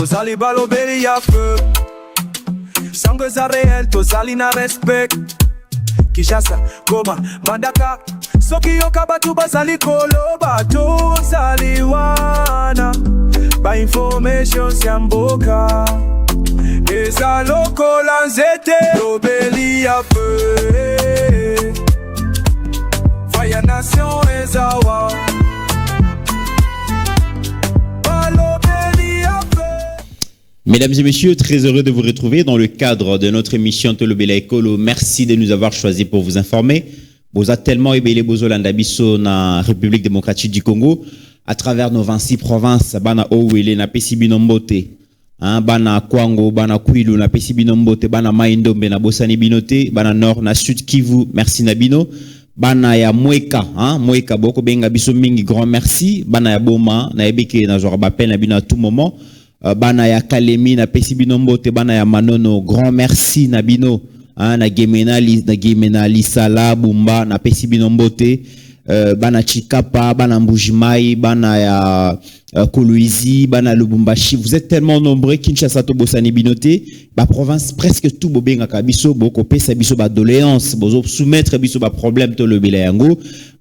tozali balobeli ya feu sango za réel tozali na respect Kishasa, Goma, Mandaka soki yoka batu bazali koloba tozali wana ba information siamboka eza lokola nzete lobeli ya feu Fire Nation ezawa Mesdames et messieurs, très heureux de vous retrouver dans le cadre de notre émission Tolobela Ekolo. Merci de nous avoir choisis pour vous informer. Vous avez tellement aimé les Bozolanda Bisso na République démocratique du Congo à travers nos 26 provinces. Bana Owele na Pesibinombote, bana Kwango, bana Kwilu na Pesibinombote, bana Maindombe na Bosani Binote, bana Nord na Sud Kivu. Merci Nabino. Bana ya Mweka, Mweka boko benga biso mingi grand merci. Bana ya Boma na ebeke na Zorba Pen na bino à tout moment. Bana ya Kalemi na Pesibinombote, bana ya Manono grand merci Nabino. Na Gemena Lisala Bumba na Pesibinombote, bana Chikapa, bana Mbujimai, bana ya Kolwezi, bana Lubumbashi. Vous êtes tellement nombreux Kinshasa to Bosani Binote, ba province presque tout bobenga kabiso boko pesa biso ba doléance, bozo soumettre biso ba problème to le yango.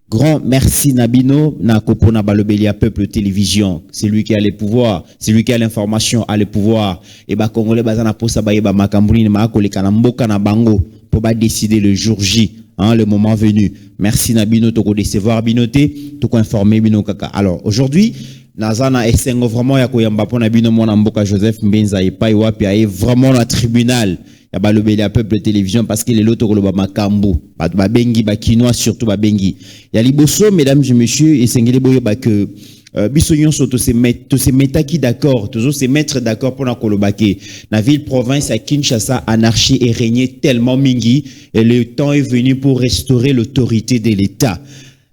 Grand merci Nabino na kopona balobelia peuple télévision. C'est lui qui a les pouvoirs, c'est lui qui a l'information, a les pouvoirs. Et ba congolais bazana posa ba yeba makambuni ma koleka na mboka na bango pour ba décider le jour J, le moment venu. Merci Nabino to ko décevoir binoté, to ko informer bino kaka. Alors aujourd'hui nazana esengo vraiment ya koyamba pona bino mona mboka Joseph Mbenza epai wapi aye vraiment la tribunal. Ya balobelia peuple télévision parce que les loto koloba makambu ba bengi ba kinois surtout ba bengi ya liboso mesdames et messieurs et sengele boye ba que biso nyonso to se mettre qui d'accord toujours se mettre d'accord pour na kolobake na ville province à Kinshasa anarchie est régnée tellement mingi et le temps est venu pour restaurer l'autorité de l'État.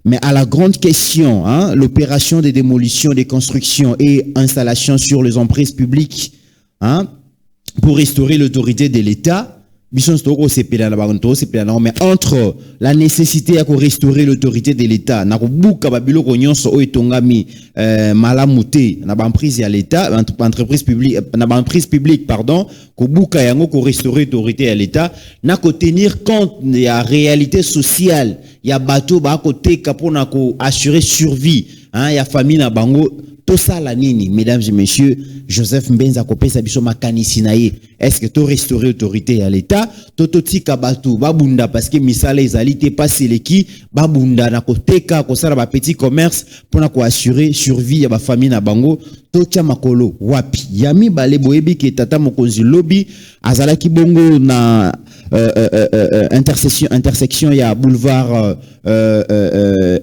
Mais à la grande question, l'opération de démolition des constructions et installations sur les emprises publiques, pour restaurer l'autorité de l'État, mais entre la nécessité à restaurer l'autorité de l'État, na buka babilo konyonso o etongami malamute na entreprise ya l'État, entreprise publique pardon, ko buka yango ko restaurer l'autorité à l'État, na ko tenir compte de la réalité sociale, ya bato ba côté kapona ko assurer survie, ya famille na bango. Tout ça la nini, mesdames et messieurs, Joseph Mbenza kopesa biso makanisi na ye. Est-ce que tu restaurer l'autorité à l'État? Tototi kabatu babunda parce que misala ezali te pas seleki babunda na koteka kosala ba petit commerce pour na ko assurer survie ya ba famille na bango. Totia makolo wapi yami bale boyebi ke tata mokonzi lobby azalaki bongo na intersection ya boulevard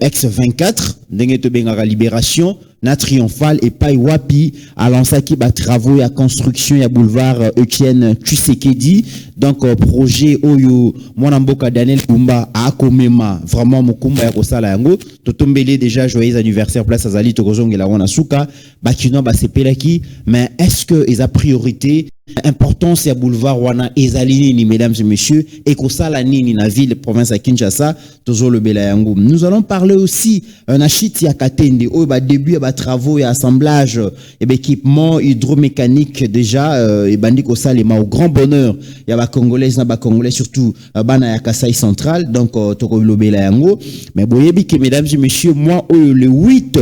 X24 ndenge to bengaka Libération na triomphal et pas wapi à lansaki ba travaux ya construction ya boulevard Etienne Tshisekedi donc projet oyo mwana mboka Daniel Kumba a komema vraiment mokumba ya kosala yango totombele déjà joyeux anniversaire place azali tokozongela wana suka bakino ba sepelaki mais est-ce que ils a priorité importance ya boulevard wana ezali ni mesdames et messieurs et kosala nini na ville province à Kinshasa tozo le bela yango. Nous allons parler aussi un achiti ya Katende au début ya travaux et assemblage et équipement hydromécanique déjà et bandi kosalema au grand bonheur ya ba congolais na ba congolais surtout bana ya Kasai central donc toko le bela yango mais boyebi que mesdames et messieurs moi le 8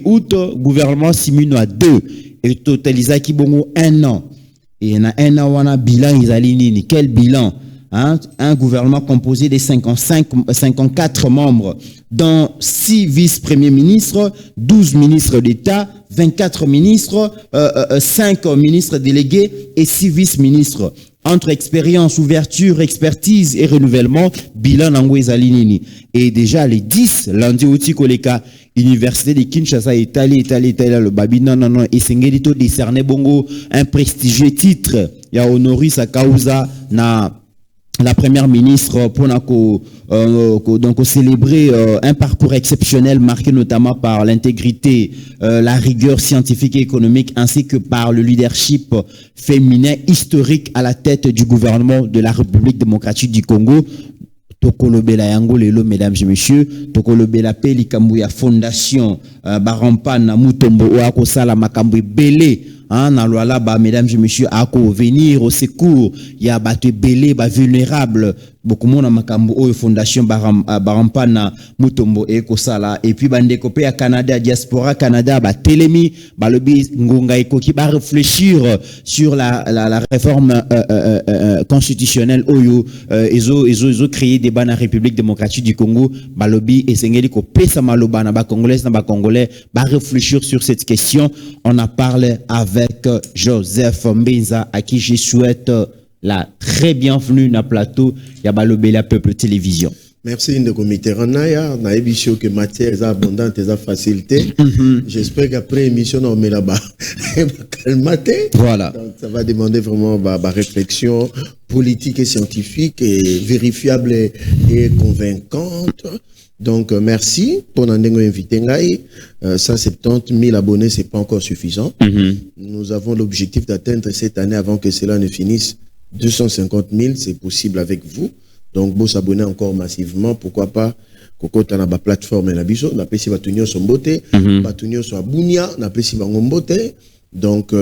août gouvernement Simino à 2 et totalisa ki bongo 1 an. Et il y a un bilan, quel bilan? Un gouvernement composé de 54 membres, dont 6 vice-premiers ministres, 12 ministres d'État, 24 ministres, 5 ministres délégués et 6 vice-ministres. Entre expérience, ouverture, expertise et renouvellement, bilan Nangwe Zalinini. Et déjà les 10, lundi outi koleka, Université de Kinshasa, Italie, le babi, non, et Sengelito décerné bongo un prestigieux titre, ya honoris sa causa na la première ministre pour donc célébrer un parcours exceptionnel marqué notamment par l'intégrité, la rigueur scientifique et économique ainsi que par le leadership féminin historique à la tête du gouvernement de la République démocratique du Congo. Tokolobela yango lelo mesdames et messieurs tokolobela peli kambu ya fondation Barampa na Mutombo o akosala makambu belé hein, na loi là, mesdames et messieurs, à venir au secours, il y a bateau belé, vulnérable, beaucoup de monde makambo o fondation Barampana Mutombo et Kosala, et puis bandekopé à Canada, diaspora Canada, télémi, lobi ngonga ekoki ba réfléchir sur la réforme constitutionnelle oyo, ils ont créé des bannes République démocratique du Congo, lobi et sengeli ko pesa maloba na ba congolais na ba congolais, ba réfléchir sur cette question. On a parlé avec Joseph Mbenza, à qui je souhaite la très bienvenue dans le plateau Yabalobela Peuple Télévision. Merci Ndeko Mitterrand. Na émission que matière est abondante et facilité. J'espère qu'après l'émission on met là-bas calmaté. Voilà. Donc ça va demander vraiment réflexion politique et scientifique et vérifiable et convaincante. Donc merci pour nous inviter. 170 000 abonnés, c'est pas encore suffisant. Nous avons l'objectif d'atteindre cette année avant que cela ne finisse 250 000. C'est possible avec vous. Donc, vous s'abonner encore massivement. Pourquoi pas? Koko tana ba plateforme na biso, na pesi batunyo so mbote, batunyo so abunia, na pesi bango mbote. Donc,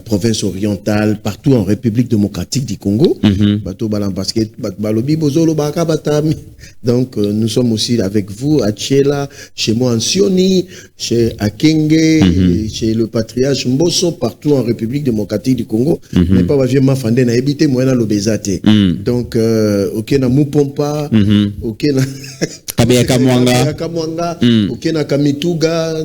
province orientale, partout en République démocratique du Congo. Bateau balan basket, balobi bozolo baka batami. Donc, nous sommes aussi avec vous à Tchela, chez moi en Sioni, chez Akenge, chez le patriarche Mbosso, partout en République démocratique du Congo. Mais pas vraiment fandé na ebité moyena lobezate. Donc, ok na Mupompa, ok na Kabea Kamwanga, ok na Kamituga,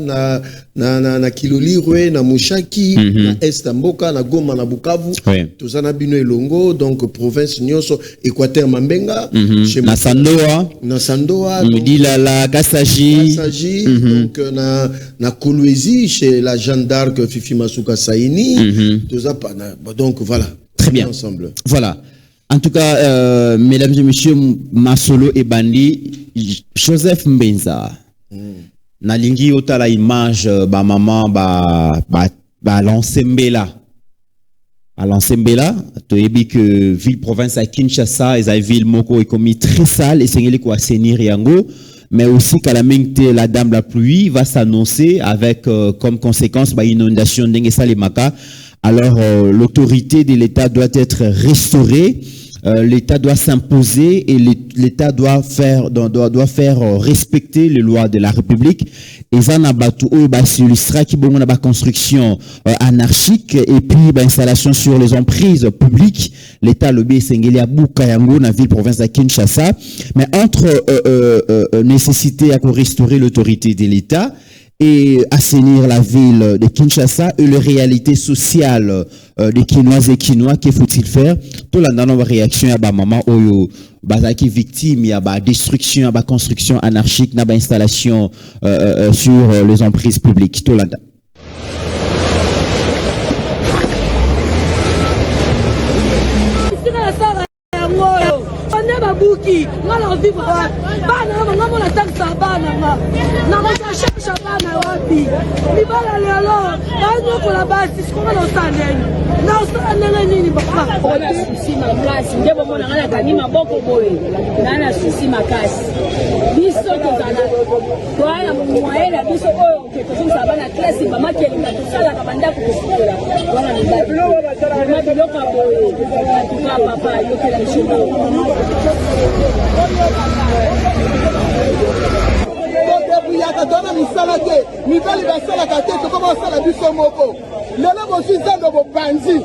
na Kilolirwe, na Mushaki, na Estamboka, na Goma, na Bukavu, Tozana Bino Elongo, donc province Nyonso, Équateur Mambenga, chez na Sandoa, la Kasaji, donc na Kolwezi, chez la Jeanne d'Arc, Fifi Masuka Saini, donc voilà. Très bien. Ensemble. Voilà. En tout cas, mesdames et messieurs, Masolo et Bandi, Joseph Mbenza. Nalingi otala image ba maman ba Lansembela. À Lansembela, tu as dit que ville province à Kinshasa, et ville moko est commis très sale et c'est quoi assainir yango, mais aussi qu'à la dame la pluie va s'annoncer avec comme conséquence ba inondation dengue salemaka. Alors l'autorité de l'État doit être restaurée. L'État doit s'imposer et l'État doit faire respecter les lois de la République. Et ça n'a pas tout illustra qui bon na construction anarchique et puis installation sur les emprises publiques. L'État lobby sengeli à Bukayango na ville province de Kinshasa. Mais entre nécessité à restaurer l'autorité de l'État et assainir la ville de Kinshasa et la réalité sociale des Kinoises et Kinois, que faut-il faire? Tout la réaction à maman oyo bazaki victime, il y a destruction, il y a construction anarchique, il y a installation sur les emprises publiques. Tout là. Babuki, ngala vivre bana ngamo la taxa bana na mashasha bana wapi libala lelo banyo ko la basi ko na saneni na saneni nini papa susi ma place ndebo mona ngala kani maboko boye nana susi makasi biso to zana toala mwaela biso oyo ke to sa bana classe ba makeli na tusala ka banda ko kusukula wana ni ba biloko boye tuka papa yokela mshimba yaka tona misala te mibali basalaka te tokoma basala biso moko lelo bozwi nzambe bopanzi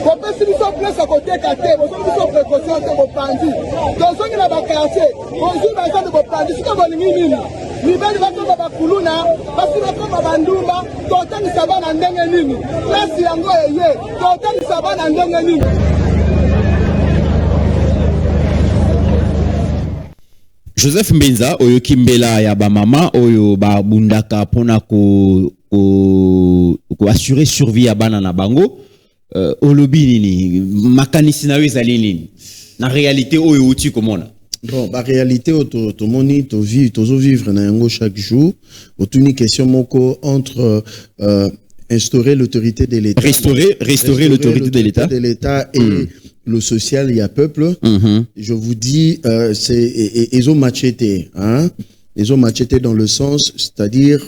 bopesi biso place koteka te bozongi biso précaution te bopanzi tozongi na bakartier bozwi banzambe bopanzi sika bolingi nini mibali bakoma bakuluna basi bakoma bandumba totangisa bana ndenge nini place yango eye totangisa bana ndenge nini. Joseph Mbenza oyo kimbela ya ba mama oyo ba bundaka pona ko assurer survie ya bana na bango olobi nini makanisi na ezali nini na réalité oyo uti komona. Bon, la réalité to moni to vivre na yango chaque jour autour question moko entre instaurer l'autorité de l'État, restaurer l'autorité de l'État et le social, il y a peuple. Je vous dis, ils ont macheté, hein? Ils ont macheté dans le sens, c'est-à-dire,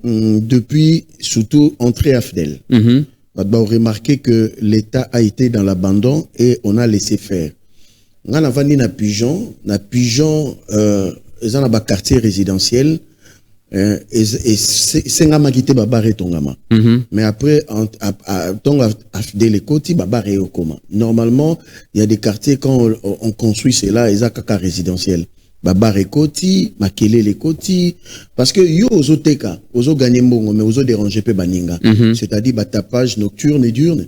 depuis surtout entrée AFDEL. On a remarqué que l'État a été dans l'abandon et on a laissé faire. On a vendu na Pigeon, ils ont un quartier résidentiel, et c'est un quitté Babaré Tongama. Mais après, tant AFDEL et Koti, Babaré Okoma. Normalement, il y a des quartiers, quand on construit cela, ils ont un résidentiel. Babaré Koti, Makele les Koti, parce que yo ozo teka, ozo gagner mbongo, mais ozo déranger pe baninga. C'est-à-dire tapage nocturne et diurne.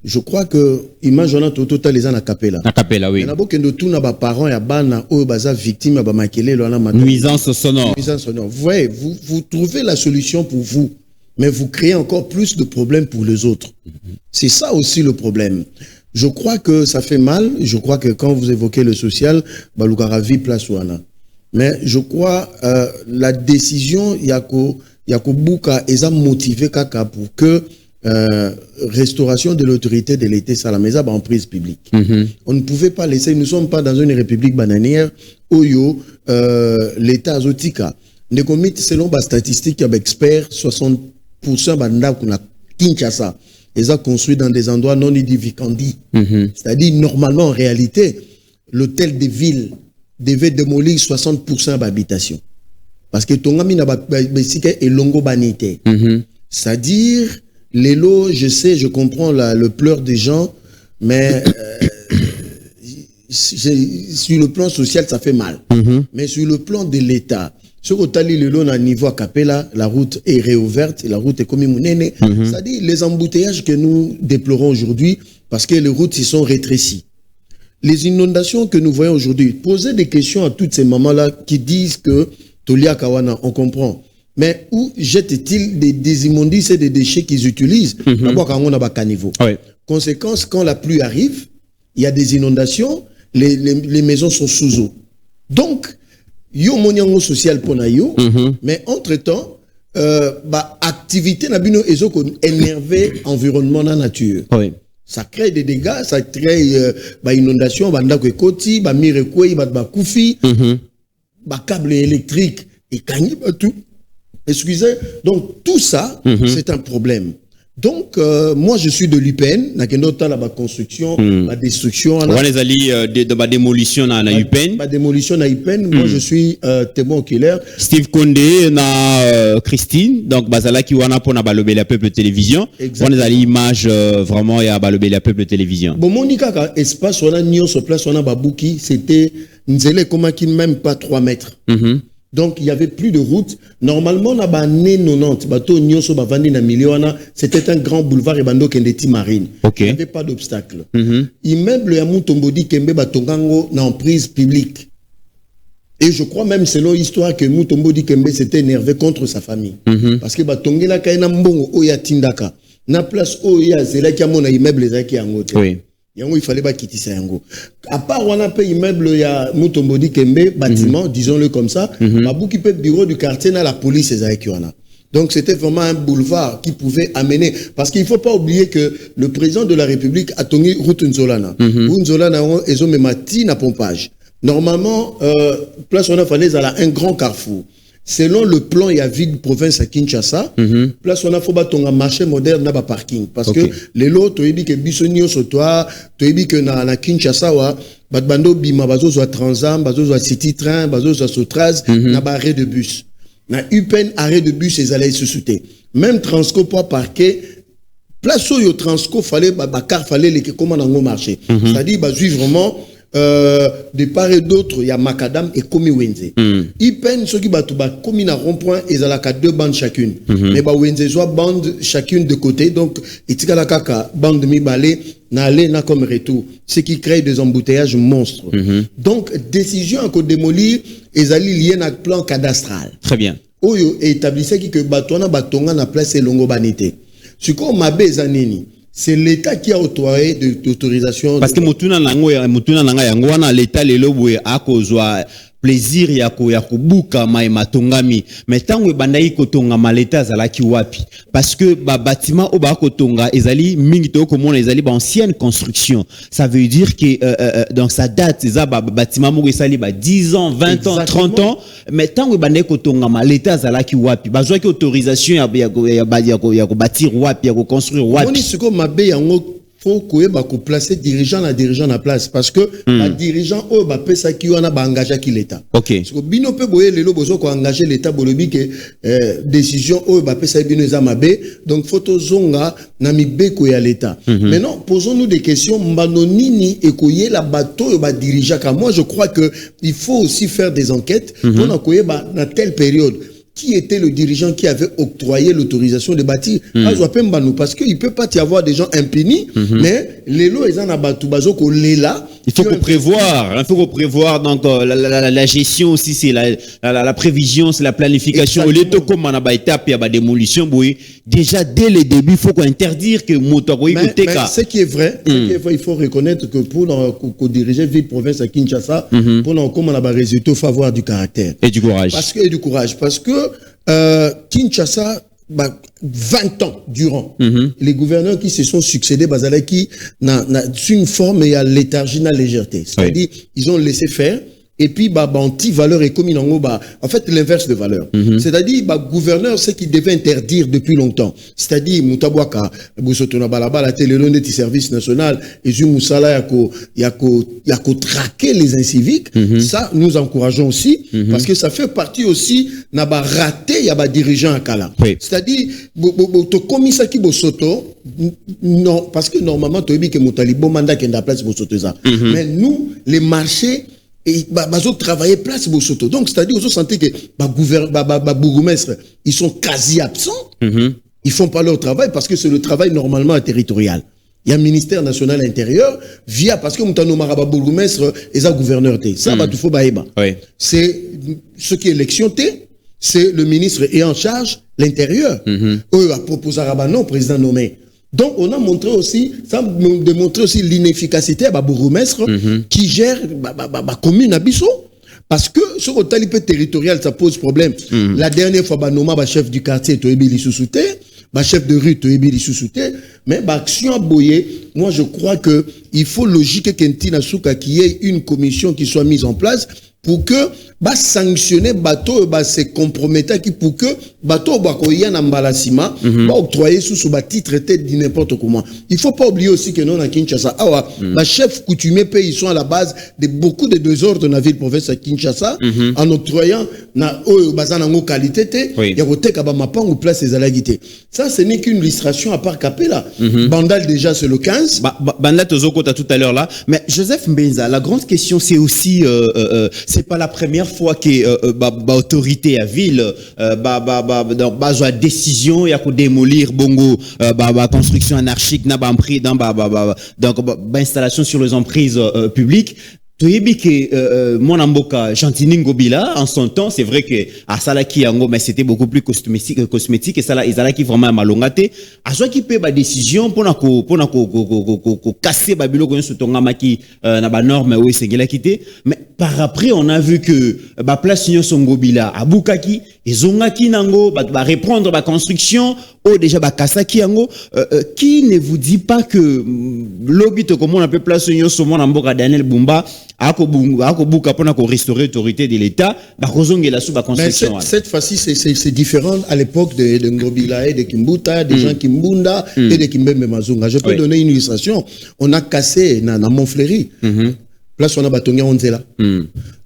Je crois que image on a total les ans à Capella. À Capella, oui. Il y a beaucoup de tout na ba parents ya bana o baza victime ba Makele lo na nuisance sonore. Nuisance sonore. Vous voyez, vous trouvez la solution pour vous, mais vous créez encore plus de problèmes pour les autres. C'est ça aussi le problème. Je crois que ça fait mal. Je crois que quand vous évoquez le social, Baluka place ouana. Mais je crois la décision Yako Bouka est motivé kaka pour que restauration de l'autorité de l'État salameza en prise publique. On ne pouvait pas laisser. Nous ne sommes pas dans une république bananière où l'État azotika. Ne commit selon les statistiques avec experts 60% banda kuna Kinshasa. Ils ont construit dans des endroits non édificandis. C'est-à-dire, normalement, en réalité, l'hôtel de ville devait démolir 60% d'habitation. Parce que Tongami n'a pas et longo banité. C'est-à-dire, les lots, je sais, je comprends le pleur des gens, mais sur le plan social, ça fait mal. Mais sur le plan de l'État, sur le long à niveau à Capella, la route est réouverte, la route est comme Mounene. C'est-à-dire les embouteillages que nous déplorons aujourd'hui, parce que les routes y sont rétrécies. Les inondations que nous voyons aujourd'hui, poser des questions à toutes ces mamans-là qui disent que Tolia Kawana, on comprend. Mais où jettent-ils des immondices et des déchets qu'ils utilisent? D'abord, quand on a un caniveau. Conséquence, quand la pluie arrive, il y a des inondations, les maisons sont sous eau. Donc, yo moniango social pona yo, mais entre-temps, activité na bino ezo ko énerver environnement na nature. Ça crée des dégâts, ça crée inondation, bandako ekoti, ba mirekwe, ba kufi, ba câble électrique et kanyi tout. Excusez. Donc tout ça, c'est un problème. Donc, moi, je suis de l'UPN, la construction, la destruction. Les alliés de la démolition à l'UPN. La démolition à l'UPN, moi, je suis témoin oculaire. Steve Condé, na Christine, donc, Bazala qui wana pour na balobé la peuple télévision. On les alliés image vraiment et à balobé la peuple télévision. Bon, Monica, espace, on a nion sur place, on a babouki, c'était, nzele koma qui même pas 3 mètres. Donc, il n'y avait plus de route. Normalement, on a bané 90, bateau Nyonso bavandi na miliona, c'était un grand boulevard et bando kendeti marine. Il n'y avait pas d'obstacle. Immeuble ya Mutombodi Kembe batongango na emprise publique. Et je crois même, selon l'histoire, que Mutombodi Kembe s'était énervé contre sa famille. Parce que batongela kaina mbongo oya tindaka. Na place oya zela ki amona immeuble zaki yangote. Yango, il fallait pas quitter ça yango. À part on a payé immeuble ya Mutombodi Kembe bâtiment, disons-le comme ça, babouki pe bureau du quartier na la police ezaki wana. Donc c'était vraiment un boulevard qui pouvait amener, parce qu'il faut pas oublier que le président de la République a tenu route Nzolana. Nzolana ezo memati na pompage. Normalement place on a fallu à un grand carrefour. Selon le plan, il y a ville province à Kinshasa. Place on a faut un marché moderne na ba parking parce que les lots tu dit que bisonio sur toi, tu dit que na Kinshasa wa bando bima bazo zo Transam, bazo zo City Train, bazo zo Sotraz na ba arrêt de bus. Na UPN arrêt de bus les allées se souter. Même Transco pour parquer place où yo Transco fallait car fallait les comment dans marché. C'est-à-dire bah vraiment de part et d'autre, il y a Macadam et Komi Wenze. Ipen, ceux qui battent, Komi na rond-point, ils ont 2 bandes chacune. Mais bah Wenze soit bande chacune de côté, donc, itika la kaka, bande mi balé, na aller na comme retour. Ce qui crée des embouteillages monstres. Donc, décision à démolir, ils allaient lier à plan cadastral. Très bien. Oyo, établissait que batona batonga na place longo banité. Ce qu'on m'a bezanini. C'est l'État qui a octroyé d'autorisation. Parce que Mutuna Nanga Yangwana, l'État les loboué à cause plaisir ya kubuka matongami mais tango bandai kotonga maleta zalaki wapi parce que bâtiment au ba kotonga ezali mingi to komona ezali ba ancienne construction, ça veut dire que donc ça date ça bâtiment mo ezali 10 ans 20 ans 30 ans mais tango bandai kotonga maleta zalaki wapi bazwa ki autorisation ya ko bâtir wapi ya ko construire wapi on siko mabe yango faut que placer dirigeant na place parce que les dirigeant eux pesa ki wana ba engagé ki l'état. OK. Parce que bino pe boye lelo bozo ko engager l'état bolobi que décision eux pesa bino za mabe donc photo zonga na mibeko ya l'état. Maintenant posons-nous des questions mbanonini ekoye la bateau ba dirigeant car moi je crois que il faut aussi faire des enquêtes pour na koyeba na telle période qui était le dirigeant qui avait octroyé l'autorisation de bâtir. Parce qu'il ne peut pas y avoir des gens impunis, mais les lois, ils en ont lela. Il faut qu'on prévoire donc la gestion aussi, c'est la prévision, c'est la planification. Au lieu de comme on a pas étape, il y a démolition, déjà dès le début, il faut qu'on interdire que motokoy mais ce qui est vrai, il faut reconnaître que pour diriger ville province à Kinshasa, pour comme on a résultat, il faut avoir du caractère et du courage. Parce que Kinshasa 20 ans durant les gouverneurs qui se sont succédés qui une forme et à léthargie, à légèreté, c'est-à-dire ils ont laissé faire et puis anti-valeur et comme en fait l'inverse de valeur, c'est-à-dire gouverneur ce qui devait interdire depuis longtemps, c'est-à-dire Mutabwaka Busotona Balaba la télé de service national et Musala yako traquer les inciviques, ça nous encourageons aussi parce que ça fait partie aussi na ba raté ya ba dirigeant à Kala, c'est-à-dire to komisa ki bosoto non parce que normalement to ebi que Mutalibo mandat kenda place bosoto ça, mais nous les marchés et ils travailler place Bosoto. Donc c'est-à-dire ils ont senti que bourgmestres ils sont quasi absents. Ils font pas leur travail parce que c'est le travail normalement territorial. Il y a un ministère national intérieur via parce que Moutano Maraba bourgmestre et un gouverneur T. Ça va tout faut baïba. C'est ce qui est élection T, c'est le ministre est en charge l'intérieur. Eux a proposé à non président nommé. Donc, on a montré aussi, ça démontré aussi l'inefficacité à bourgmestre qui gère la commune à Bissau. Parce que sur le talipé territorial, ça pose problème. La dernière fois, Banoma, chef du quartier, Toébili Soussouté, chef de rue, Toébili Soussouté, mais action à Boyer, moi je crois que il faut logique qu'Entina Souka qu'il y ait une commission qui soit mise en place pour que sanctionner bateau c'est compromettant qui pour que bateau bakoya nambalasima octroyer sous titre tête de n'importe comment. Il faut pas oublier aussi que non à Kinshasa chef coutumier pays ils sont à la base de beaucoup de désordres dans la ville province à Kinshasa en octroyant na bazana ngo qualité il y a voté ka ba mapango place les alagité. Ça ce n'est qu'une illustration à part Capella. Bandal déjà c'est le 15. Bandal tozoko tout à l'heure là, mais Joseph Mbenza, la grande question c'est aussi c'est pas la première fois que autorité à ville donc décision ya ko démolir bongo construction anarchique na emprise dans donc installation sur les emprises publiques. Toyebi que mon amboka Chantini Ngobila en son temps c'est vrai que à Salaki yango mais c'était beaucoup plus cosmétique et ça ezalaki vraiment malongate à soit qui peut ba décision pour casser babilo ko sotonga maki na ba norme oui sengela kité mais par après on a vu que place nyonso Ngobila abukaki ezongaki nango ba reprendre ba construction ou déjà ba kasaki yango qui ne vous dit pas que l'obito comment on appelle place nyonso mon amboka Daniel Bumba akobuka pona ko restaurer l'autorité de l'État bakozongela sous ba construction. Cette fois-ci c'est différent à l'époque de Ngobila et de Kimbuta, des gens Kimbunda et de Kimbembe Mazunga. Je peux donner une illustration. On a cassé na Montfleury. Place on a batonga Onzela.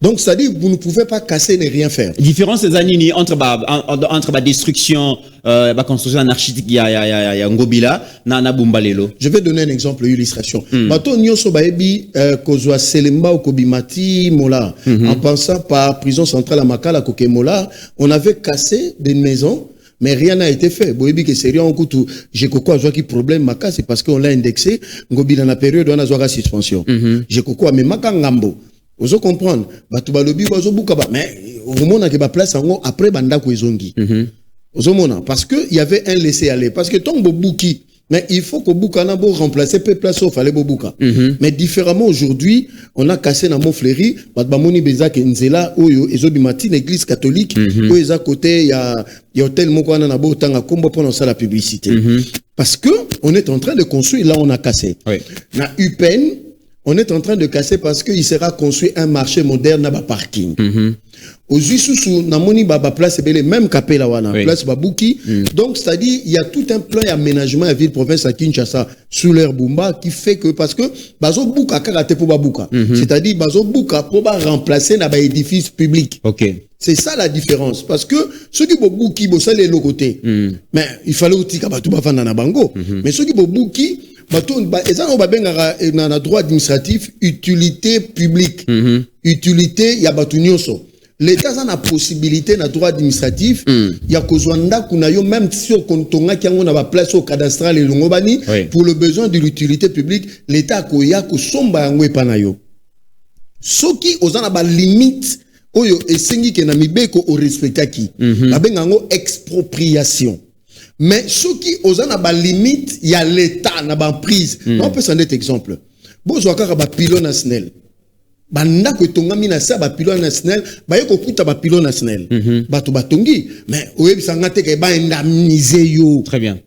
Donc ça dit vous ne pouvez pas casser et rien faire. Différence des années entre ba destruction ba construction anarchique ya Ngobila na Bumbalelo. Je vais donner un exemple illustration. Bato nyoso baebi kozwa Selemba ou Kobimati Mola en pensant par prison centrale à Makala Kokemola, on avait cassé des maisons. Mais rien n'a été fait. Boyebi que sérieux en coup j'ai quoi qui problème maka c'est parce qu'on l'a indexé Ngobila na période on a zoa suspension. J'ai quoi mais maka ngambo. Vous comprendre batu balobi bazo buka ba mais au moment que ba place ngo après banda ko ezongi. Vous parce que il y avait un laisser aller parce que ton bobuki Mais il faut que Boukana bo remplacer peu place au fallait Bouka. Mais différemment aujourd'hui, on a cassé na Montfleury, Badbamoni Bezak Nzela oyo ezobimati l'église catholique oyo eza côté il y a hôtel moko na bo tanga kombo pendant ça la publicité. Parce que on est en train de construire là on a cassé. Oui. Na UPN, on est en train de casser parce qu'il sera construit un marché moderne à parking. Aux Isusu, na moni baba place belé même capé la wana, place babouki. Donc c'est-à-dire il y a tout un plan d'aménagement à ville province à Kinshasa sous leur Bumba qui fait que parce que bazo bouka karate pour babouka. C'est-à-dire bazo bouka pour ba remplacer na ba édifice public. OK. C'est ça la différence parce que ceux qui bouki bo ça les côté. Mais il fallait aussi ka batu ba fanda na bango. Mais ceux qui bouki baton ba ezana ba benga na droit administratif utilité publique. Utilité ya batu nyonso. L'État a la possibilité, na droit administratif, il y a Kozwanda Kunayo, même si on tonga qui on a place au cadastral et l'ongobani, pour le besoin de l'utilité publique, l'État koya ko somba ngwe panayo. Soki ozana ba limite, oyo esengi ke na mibeko o respectaki, la bengango expropriation. Mais soki ozana ba limite, il y a l'État na ba prise. On peut s'en être exemple. Bon, zwaka ba pylône national. Banda ko tongami na sa ba pylône national ba yeko kuta ba pylône national bato batongi mais oyebi sanga te ke ba indemniser yo très bien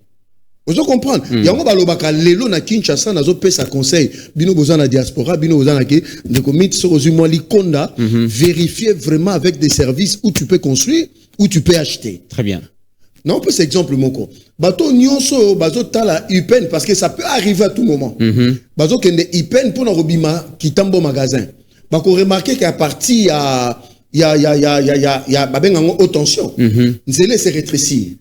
vous comprendre yango balobaka lelo na Kinshasa nazo pesa conseil bino bozana diaspora bino bozana ke de commit sur mo likonda vérifier vraiment avec des services où tu peux construire où tu peux acheter très bien. Non, on peut cet exemple, moko. Bato nyonso, bazo tala UPN, parce que ça peut arriver à tout moment. Bazo kende UPN pour na robima qui tambo magasin. Bako remarquer qu'à partir il y a babengango haute tension. Nzele se rétrécir.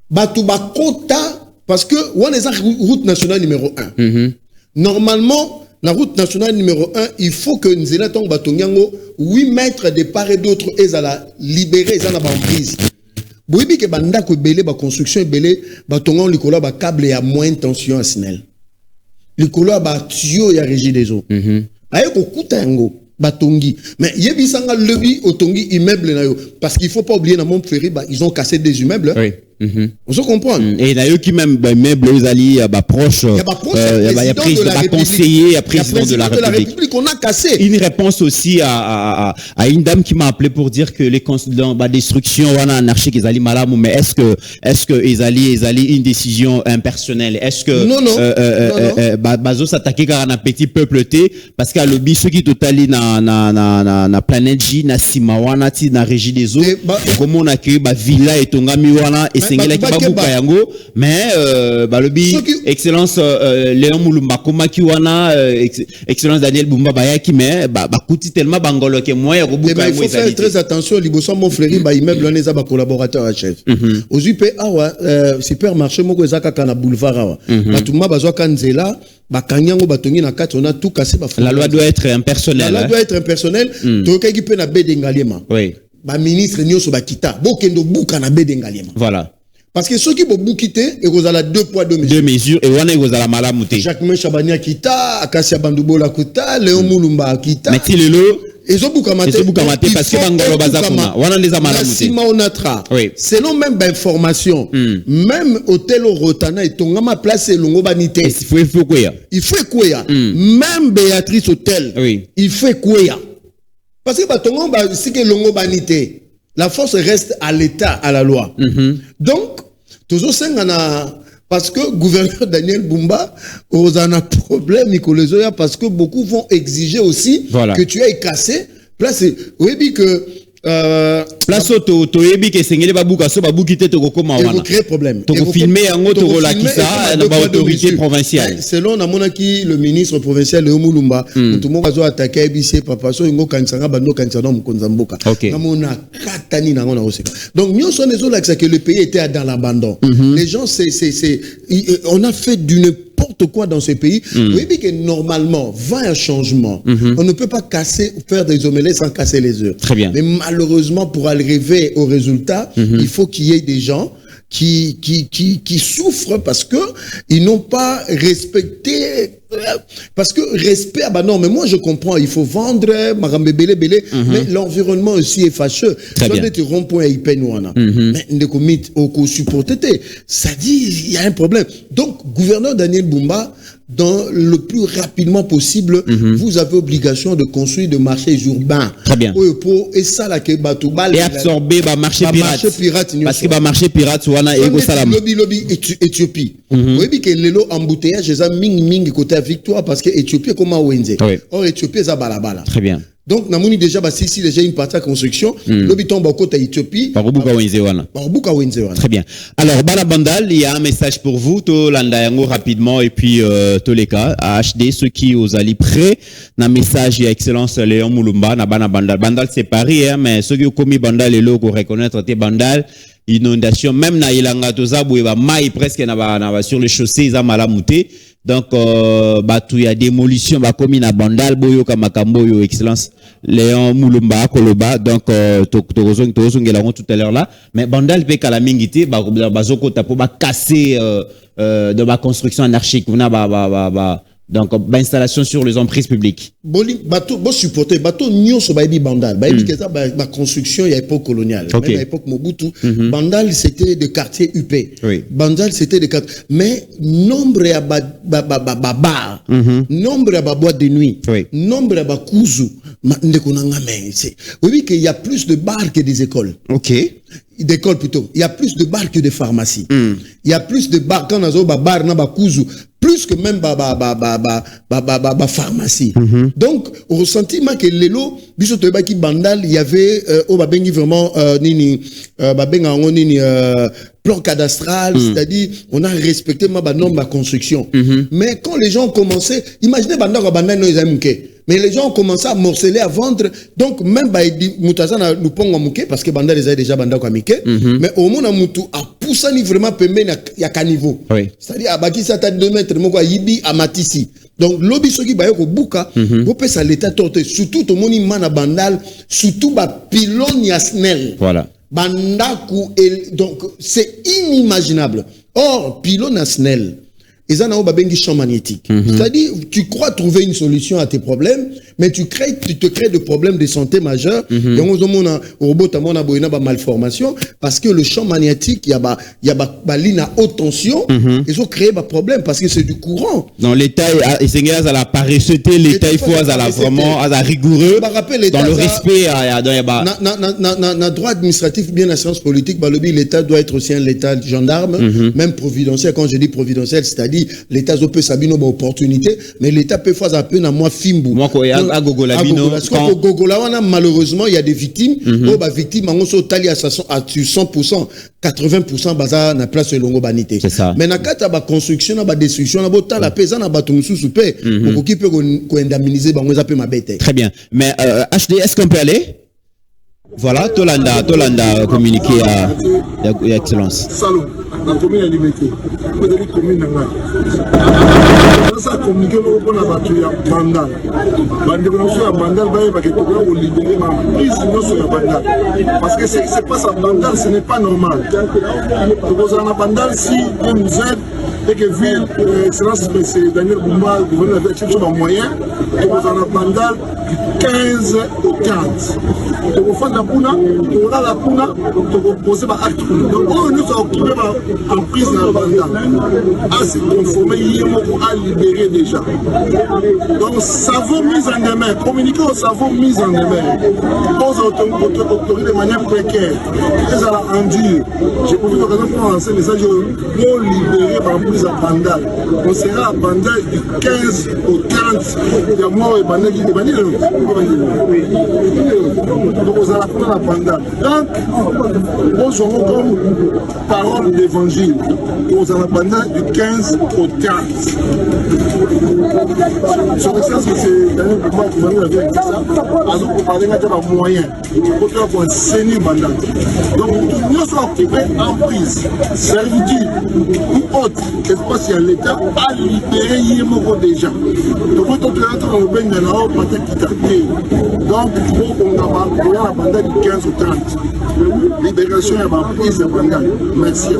Bato bakota, parce que on est en route nationale numéro 1. Normalement, la route nationale numéro 1, il faut que Nzele tong batonyango 8 mètres de part et d'autre, et à la libérer, et à la prise. Boyebi ke banda ko belé ba construction belé ba tongon likolo ba câble ya moyenne tension à Snell. Likolo ba tuyau ya régie des eaux. Aye ko kutango ba tongi. Mais yebi sanga lebi otongi immeuble na yo parce qu'il faut pas oublier na Montfleury ils ont cassé des immeubles. Oui. On se comprend. Et d'ailleurs qui même immeuble aux alliés bah proche il y a président de la conseiller à président de la République on a cassé. Une réponse aussi à une dame qui m'a appelé pour dire que les destruction on a anarchique ils allaient malamu mais est-ce que ils allaient une décision impersonnelle est-ce que non bazo s'attaquer car un petit peuple té parce qu'à lobby ceux qui totali na planète J na Simawana ti na régie des eaux comment on a créé ba villa et tongami wana et mais balobi excellence Léon Moulumba Komaki wana excellence Daniel Bumba Bayaki mais bakuti tellement bangolo que moi robuka il faut faire très attention liboso Montfleury ba immeuble on est ba collaborateur à chef aux UP awa supermarché moko ezaka kana boulevard awa batuma bazwa kanzela bakanyango batongi na kati on a tout cassé la loi doit être impersonnelle la loi doit être impersonnelle to kaki pe na bedengaliema oui ba ministre nyoso bakita bokendo buka na bedengaliema voilà parce que ceux qui vont bouquiter et vous allez 2 poids 2 mesures. 2 mesures et on est vous allez malamuté. Jacques Chabania kita, Akasia Bandoubola kuta, Léon Moulumba kita. Mais il le ils ont boukamate parce que bangolo bazakuna. On a les amalamuté. Sima onatra. Oui. Selon même information, même hôtel Rotana et Tongama place longo banité. Il faut quoi? Il faut quoi? Même Béatrice Hôtel. Oui. Il faut quoi? Parce que batongo ba si que longo banité. La force reste à l'État, à la loi. Donc, toujours parce que gouverneur Daniel Bumba, on a un problème, Nicolas Zoya, parce que beaucoup vont exiger aussi que tu aies cassé. Place, oui, que place to yebi ke sengeli babuka so babuki te to kokoma wana. Et vous créez problème. To filmer yango to rolakisa na ba autorité provinciale. Selon namonaki le ministre provincial Léon Moulumba, tout le monde a attaqué BC papa so ingo kansanga bando kansana mukonzamboka. Namona katani na ngona oseka. Donc nous sommes les que le pays était dans l'abandon. Les gens on a fait d'une n'importe quoi dans ce pays. Vous voyez que normalement, va un changement. On ne peut pas faire des omelettes sans casser les œufs. Très bien. Mais malheureusement, pour arriver au résultat, il faut qu'il y ait des gens qui souffrent parce que ils n'ont pas respecté Parce que respect, ah bah non, mais moi je comprends, il faut vendre, mais l'environnement aussi est fâcheux. Très bien. Mais ça dit, il y a un problème. Donc, gouverneur Daniel Bumba, dans le plus rapidement possible, vous avez obligation de construire des marchés urbains. Très bien. Et ça, là, que Batouba, et absorber le marché pirate. Parce que le marché pirate, c'est lobby Éthiopie. Vous voyez que les embouteillages, c'est ming côté à Victoire, parce que Éthiopie, comment Wenze. Or, Éthiopie, c'est balabala. Très bien. Donc, namoni déjà, si déjà une partie à construction, lobby tombe au côté Éthiopie. Très bien. Alors, Bala Bandal, il y a un message pour vous, to Landayango rapidement, et puis, tous les cas, à HD, ceux qui aux alliés prêts, na message, excellence, Léon Moulumba, na Bana Bandal. Bandal, c'est Paris, hein, mais ceux qui ont commis Bandal, et là, qu'on reconnaître, c'est Bandal, inondation, même na Ilanga Tozabu, et maï presque, sur les chaussées, ils ont malamouté. Donc, il y a démolition, commis na Bandal, boyo, kamakambo, yo, excellence, Léon Moulumba, Koloba, donc, tout à l'heure là, mais Bandal, peut calamingité, bazoko, tapo, casser, de ma construction anarchique, donc, installation sur les emprises publiques. Bateau, supporter, bateau, nyonso, Bandal. Ma construction, il y a époque coloniale. Même à l'époque Mobutu, Bandal, c'était des quartiers UP. Oui. Bandal, c'était des quartiers. Mais, nombre à bar, nombre à boîte de nuit, nombre à kuzu, oui, qu'il y a plus de bars que des écoles. Ok. D'écoles plutôt. Il y a plus de bars que de pharmacies. Il y a plus de bars quand on a bar na kuzu, plus que même pharmacie. Donc, au ressentiment que l'élo, bisotoba qui bandal, il y avait vraiment plan cadastral, c'est-à-dire on a respecté ma norme de construction. Mais quand les gens commençaient, imaginez mais les gens ont commencé à morceler, à vendre. Donc, même Moutazana nous pong mouké, parce que Bandal les a déjà bandal comme Miké. Mais au moins, Moutou a poussé vraiment pemé il y a qu'un niveau. C'est-à-dire, à Baki, ça t'a 2 mètres, Moko Yibi, à Matissi. Donc, lobby soki bayoko buka, vous pouvez ça l'état torté. Surtout, au moni man à Bandal, surtout, pylône yasnel. Voilà. Bandaku, donc, c'est inimaginable. Or, pylône yasnel. Ils ont un champ magnétique. C'est-à-dire, tu crois trouver une solution à tes problèmes, mais tu te crées des problèmes de santé majeurs. Et on a malformation parce que le champ magnétique, il y a ligne à haute tension. Ils ont créé des problèmes parce que c'est du courant. Dans l'État, à la paresseté, l'État, il faut vraiment rigoureux dans le respect. Dans droit administratif, bien la science politique, l'État doit être aussi un État gendarme, même providentiel. Quand je dis providentiel, c'est-à-dire l'État peut s'abîmer une opportunité, mais l'État peut faire un peu dans moi fimbu. Malheureusement, il y a des victimes. Victimes, on sont taillés à 100%, 80% bazar na place longo banité. C'est ça. Mais na kata ba construction na ba destruction na bota la pesa na batu mususu pe pour qui peut ko indemniser bango za pe mabete. Très bien. Mais HD, est-ce qu'on peut aller? Voilà, Tolanda communiqué à Excellence. Salon, la commune à Limité. Vous avez commune ça communiqué pour la bateau à Bandal. Bandal à Bandal, parce que pour libérer ma prise sur Bandal. Parce que c'est pas ça, Bandal, ce n'est pas normal. Donc, on a Bandal, si on nous aide, et que vu l'excellence de Daniel Bumba, le gouverneur avec quelque chose en moyen, on a Bandal du 15 au 15. Donc, on fait la Puna, on a la Puna, donc on pose ma acte. Donc, on nous a occupé en prise dans Bandal. À se conformer, à libérer déjà. Donc, savons mise en demeure, communiquer au savons mise en demeure. Aux autorités de manière précaire, les à la endure. J'ai profité de l'occasion pour lancer un message pour libérer par plus à Bandal. On sera à Bandal du 15 au 30. Il y a moi et Bandal qui est banni. Donc, on sera à Bandal. Donc, nous serons comme parole d'évangile. On sera à Bandal du 15 au 30. Son excellence, c'est Daniel Bumba qui m'a dit avec ça. Alors, pour parler de moyens, pour enseigner Bandal. Donc, nous sommes occupés en prise, servitude ou autre espace à l'État à libérer Yémoko déjà. Donc, on est en train de donc, on a Bandal du 15 au 30. Libération et ma prise de Bandal. Merci.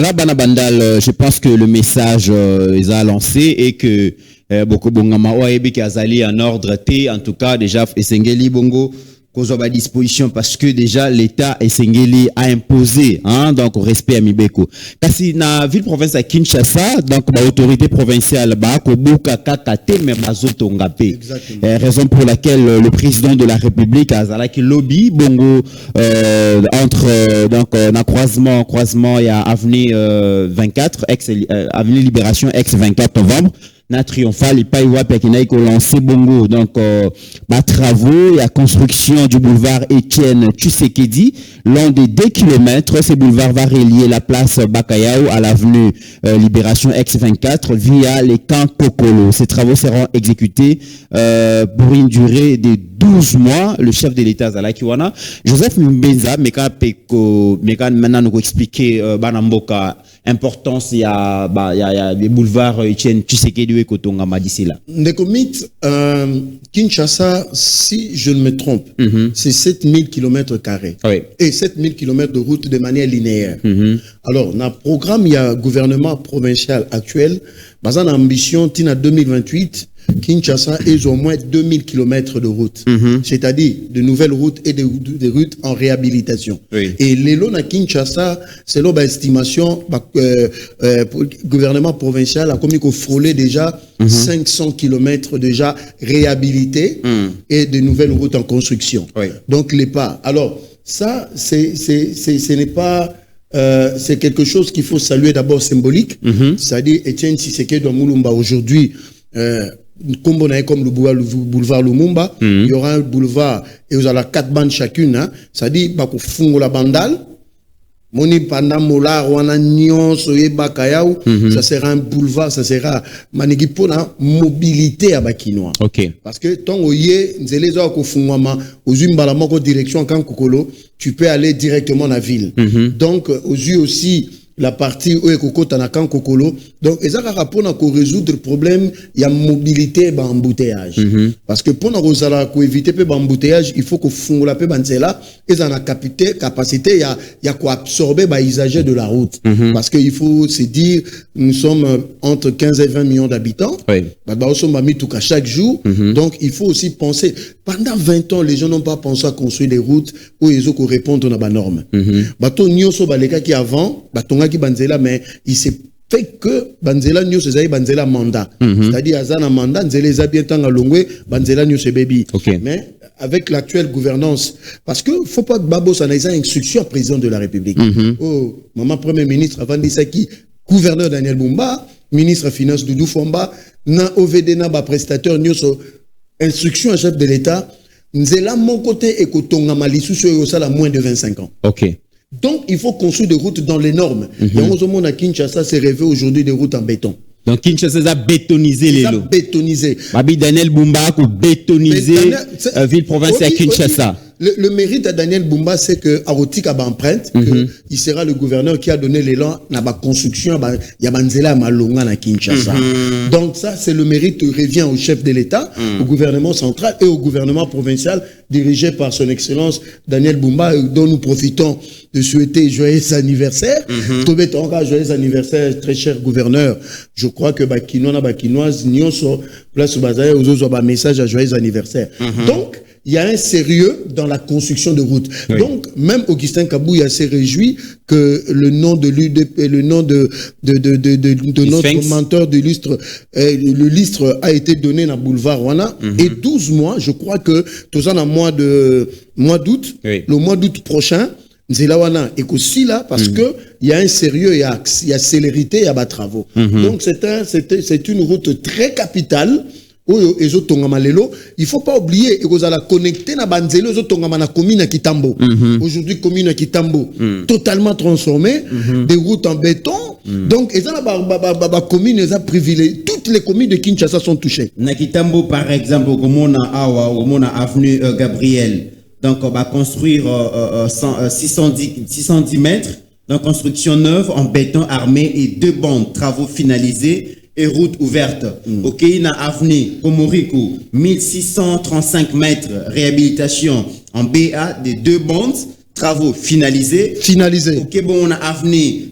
Voilà, Banabandal, je pense que le message les a lancé et que beaucoup bongama oaebi qui azali en ordre T, en tout cas déjà Esengeli Bongo à disposition parce que déjà l'État Esengeli a imposé donc au respect à Mibeko. Kasi na ville province à Kinshasa, donc l'autorité provinciale ko buka kakate mais bazotongapé. Raison pour laquelle le président de la République azalaki lobby bongo entre donc na croisement il y a avenue 24 avenue Libération ex 24 novembre na triomphal pas wapi qui n'a lancé bongo donc travaux et la construction du boulevard Étienne Tshisekedi long de 2 km. Ce boulevard va relier la place Bakayao à l'avenue Libération ex-24 via les camps Kokolo. Ces travaux seront exécutés pour une durée de 12 mois. Le chef de l'État Zalakiwana Joseph Mbenza meka maintenant nous expliquer banamboka importance il y a des boulevards Étienne Tshisekedi et Kotonga d'ici là. Ndekomit, Kinshasa, si je ne me trompe, c'est 7000 km². Oui. Et 7000 km de route de manière linéaire. Alors, dans le programme, il y a un gouvernement provincial actuel, basé en ambition, Tina 2028, Kinshasa est au moins 2000 km de route. C'est-à-dire de nouvelles routes et des routes en réhabilitation. Oui. Et les lots à Kinshasa, c'est l'estimation, gouvernement provincial a commis qu'on frôlait déjà 500 km déjà réhabilités et de nouvelles routes en construction. Oui. Donc les pas. Alors, ça, ce n'est pas... c'est quelque chose qu'il faut saluer d'abord symbolique. C'est-à-dire, Étienne Tshisekedi de Moulumba aujourd'hui, comme le boulevard Lumumba, il y aura un boulevard et vous avez 4 bandes chacune. C'est-à-dire, Fungo la bandale, Moni pendant Mola, Wana Nyon, Soye Bakayao, ça sera un boulevard, ça sera Manigipona mobilité à Bakinois. Ok. Parce que tant oye, Nzelezo Kofungwama, aux Umbalamoko direction Kankokolo, tu peux aller directement à la ville. Donc, aux yeux aussi, la partie où est Kokotanakan Kokolo. Donc, et ça pour résoudre le problème, il y a mobilité et embouteillage. Parce que pour nous éviter le embouteillage, il faut que fonde la paix banzela et ça a capacité, il y a quoi absorber les usagers de la route. Parce qu'il faut se dire, nous sommes entre 15 et 20 millions d'habitants. Oui. Nous sommes mis tout à chaque jour. Donc, il faut aussi penser, pendant 20 ans, les gens n'ont pas pensé à construire des routes où ils ont répondre à la norme. Bateau Nyoso Baleka qui avant, Batonga qui banzela, mais il s'est fait que banzela Nyoso Zaï banzela mandat. C'est-à-dire, Azana mandat, Nzele Zabien Tanga Longwe, banzela Nyoso Baby. Mais avec l'actuelle gouvernance, parce que faut pas que Babo Sanaïsa instruction président de la République. Oh, maman premier ministre avant Dissaki, gouverneur Daniel Bumba, ministre finance Doudou Fomba, na OVD na ba prestataire Nyoso, instruction à chef de l'État. Nzela mon côté et Kotonga Malisou sur ça la moins de 25 ans. Ok. Donc il faut construire des routes dans les normes. Donc au monde à Kinshasa c'est rêvé aujourd'hui des routes en béton. Donc Kinshasa a bétonisé les lots. Bétonisé. Babi Daniel Bumba a bétonisé ville province à Kinshasa. Le mérite de Daniel Bumba, c'est que Arotik a empreinte, il sera le gouverneur qui a donné l'élan à la construction, il y a Banzela Malonga à Kinshasa. Donc ça, c'est le mérite qui revient au chef de l'État, au gouvernement central et au gouvernement provincial dirigé par son excellence Daniel Bumba, dont nous profitons de souhaiter joyeux anniversaire. Joyeux anniversaire, très cher gouverneur. Je crois que Bakinoise, Nyonso, place au Bazaï, aux autres, message à joyeux anniversaire. Donc, il y a un sérieux dans la construction de routes. Oui. Donc, même Augustin Kabouya s'est réjoui que le nom de l'UDP, le nom de notre mentor de l'Istre, le Listre a été donné dans le boulevard Wana. Et 12 mois, je crois que, tout ça dans le mois d'août, le mois d'août prochain, Nzelawana est aussi là parce que il y a un sérieux, il y a célérité, il y a des travaux. Donc, c'est une route très capitale. Il faut pas oublier que vous allez connecter na banzelo na commune à Kitambo. Aujourd'hui commune à Kitambo totalement transformée, des routes en béton. Donc la commune est privilégiée. Toutes les communes de Kinshasa sont touchées. Na Kitambo par exemple, comme on a avenue Gabriel. Donc on va construire 610 mètres de construction neuve en béton armé et 2 bandes travaux finalisés. Et route ouverte. Ok, na avenue Komoriko, 1635 mètres, réhabilitation en BA des 2 bandes, travaux finalisés. Ok, bon, on a avenue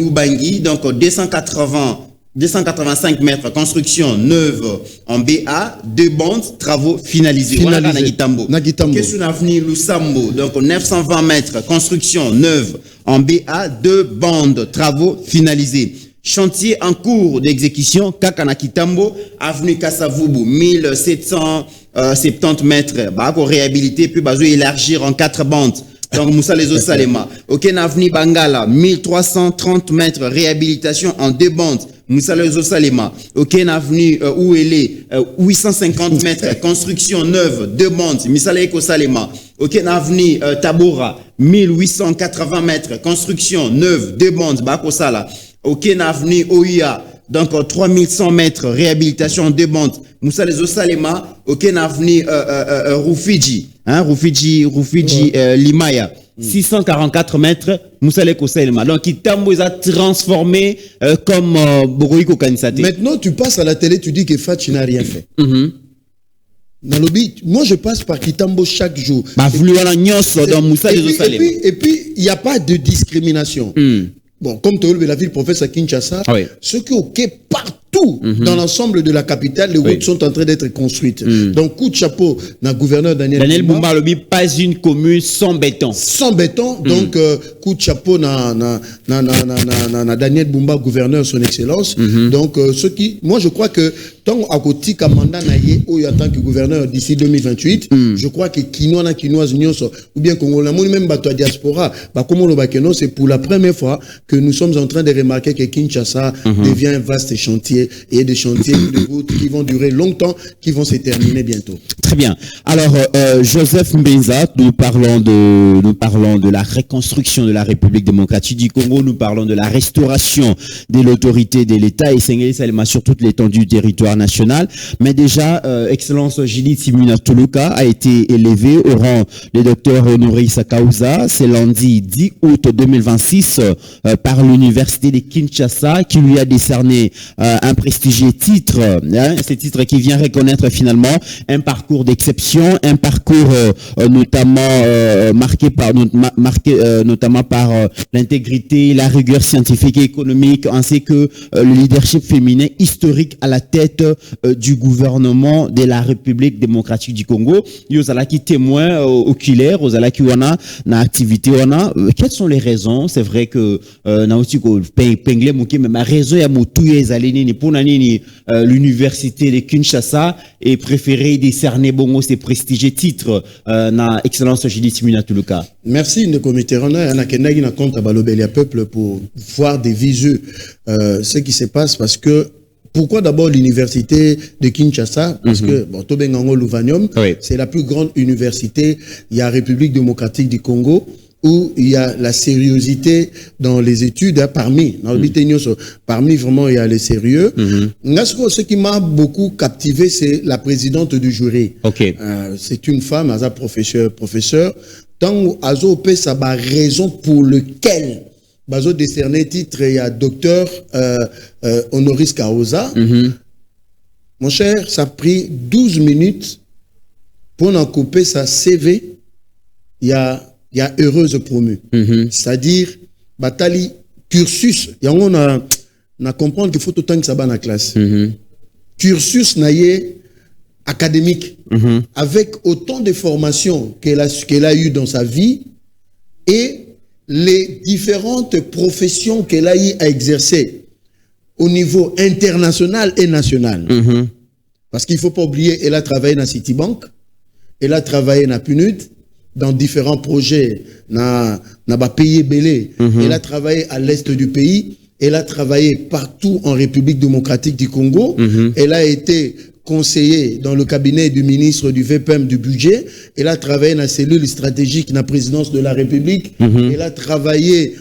Ubangi, donc 285 mètres, construction neuve en BA, 2 bandes, travaux finalisés. On a Nagitambo. Ok, sur l'avenue Lusambo, donc 920 mètres, construction neuve en BA, 2 bandes, travaux finalisés. Chantier en cours d'exécution, Kakanakitambo, avenue Kassavubu, 1770 mètres, pour réhabiliter, puis élargir en 4 bandes. Donc, Moussa les Salema. Ok, avenue Bangala, 1330 mètres, réhabilitation en 2 bandes. Moussa les Salema. Ok, avenue où elle est, 850 mètres, construction neuve, 2 bandes. Moussa les Salema. Ok, avenue Tabora, 1880 mètres, construction neuve, 2 bandes. Bakosala. Ok, avenue Oya, donc 3100 mètres, réhabilitation en 2 bandes. Moussa les Salema. Ok, avenue Rufiji, Limaya, 644 mètres, Moussa les Salema. Donc, Kitambo les a transformé comme Boroiko Kanisate. Maintenant, tu passes à la télé, tu dis que Fatchi n'a rien fait. Moi, je passe par Kitambo chaque jour. Et puis, il n'y a pas de discrimination. Bon, comme tu as la ville professeur Kinshasa, ceux qui ont partout dans l'ensemble de la capitale, les routes sont en train d'être construites. Donc, coup de chapeau, le gouverneur Daniel Bumba, pas une commune sans béton. Sans béton, donc coup de chapeau na Daniel Bumba, gouverneur, son excellence. Donc, ceux qui, moi, je crois que tant à côté qu'à mandat naïe, ou en tant que gouverneur d'ici 2028, je crois que Kinoise Nyonso, ou bien Congolais, même bateau diaspora, comme on le bakeno, c'est pour la première fois que nous sommes en train de remarquer que Kinshasa devient un vaste chantier et des chantiers de route qui vont durer longtemps, qui vont se terminer bientôt. Très bien. Alors, Joseph Mbenza, nous parlons de la reconstruction de la République démocratique du Congo, nous parlons de la restauration de l'autorité de l'État et Sengeli Salema sur toute l'étendue du territoire national. Mais déjà, Excellence Judith Simuna Tuluka a été élevé au rang de docteur honoris causa. C'est lundi 10 août 2026 par l'université de Kinshasa qui lui a décerné un prestigieux titre, ce titre qui vient reconnaître finalement un parcours d'exception, un parcours notamment marqué notamment par l'intégrité, la rigueur scientifique et économique, ainsi que le leadership féminin historique à la tête du gouvernement de la République démocratique du Congo. Yozala qui témoin oculaire, Yozala qui wana na activité wana. Quelles sont les raisons? C'est vrai que na aussi ko pengle muke mais ma raison ya mutu ezalini ni pona nini l'université de Kinshasa est préféré décerner bongo ces prestigieux titres na excellence Judith Simuna Tuluka. Merci de comité rana na kenagi na compte balobeli à peuple pour voir des visu ce qui se passe parce que pourquoi d'abord l'université de Kinshasa? Parce que bon, Tobengango Louvanium, c'est la plus grande université. Il y a la République démocratique du Congo où il y a la sérieuxité dans les études parmi vraiment il y a les sérieux. Ce qui m'a beaucoup captivé, c'est la présidente du jury. C'est une femme, Aza professeur. Tant Azo P, ça a raison pour lequel Bazo décerné titre, il y a docteur honoris causa. Mon cher, ça a pris 12 minutes pour en couper sa CV. Il y a heureuse promue. C'est-à-dire, Batali, cursus, il y a on a comprendre qu'il faut autant que ça va dans la classe. Cursus naïe académique, avec autant de formations qu'elle a eu dans sa vie et les différentes professions qu'elle a eu à exercer au niveau international et national. Parce qu'il ne faut pas oublier, elle a travaillé dans Citibank, elle a travaillé dans PNUD, dans différents projets, dans pays belé. Elle a travaillé à l'est du pays, elle a travaillé partout en République démocratique du Congo, elle a été conseiller dans le cabinet du ministre du VPM du budget, elle a travaillé dans la cellule stratégique de la présidence de la République, elle a travaillé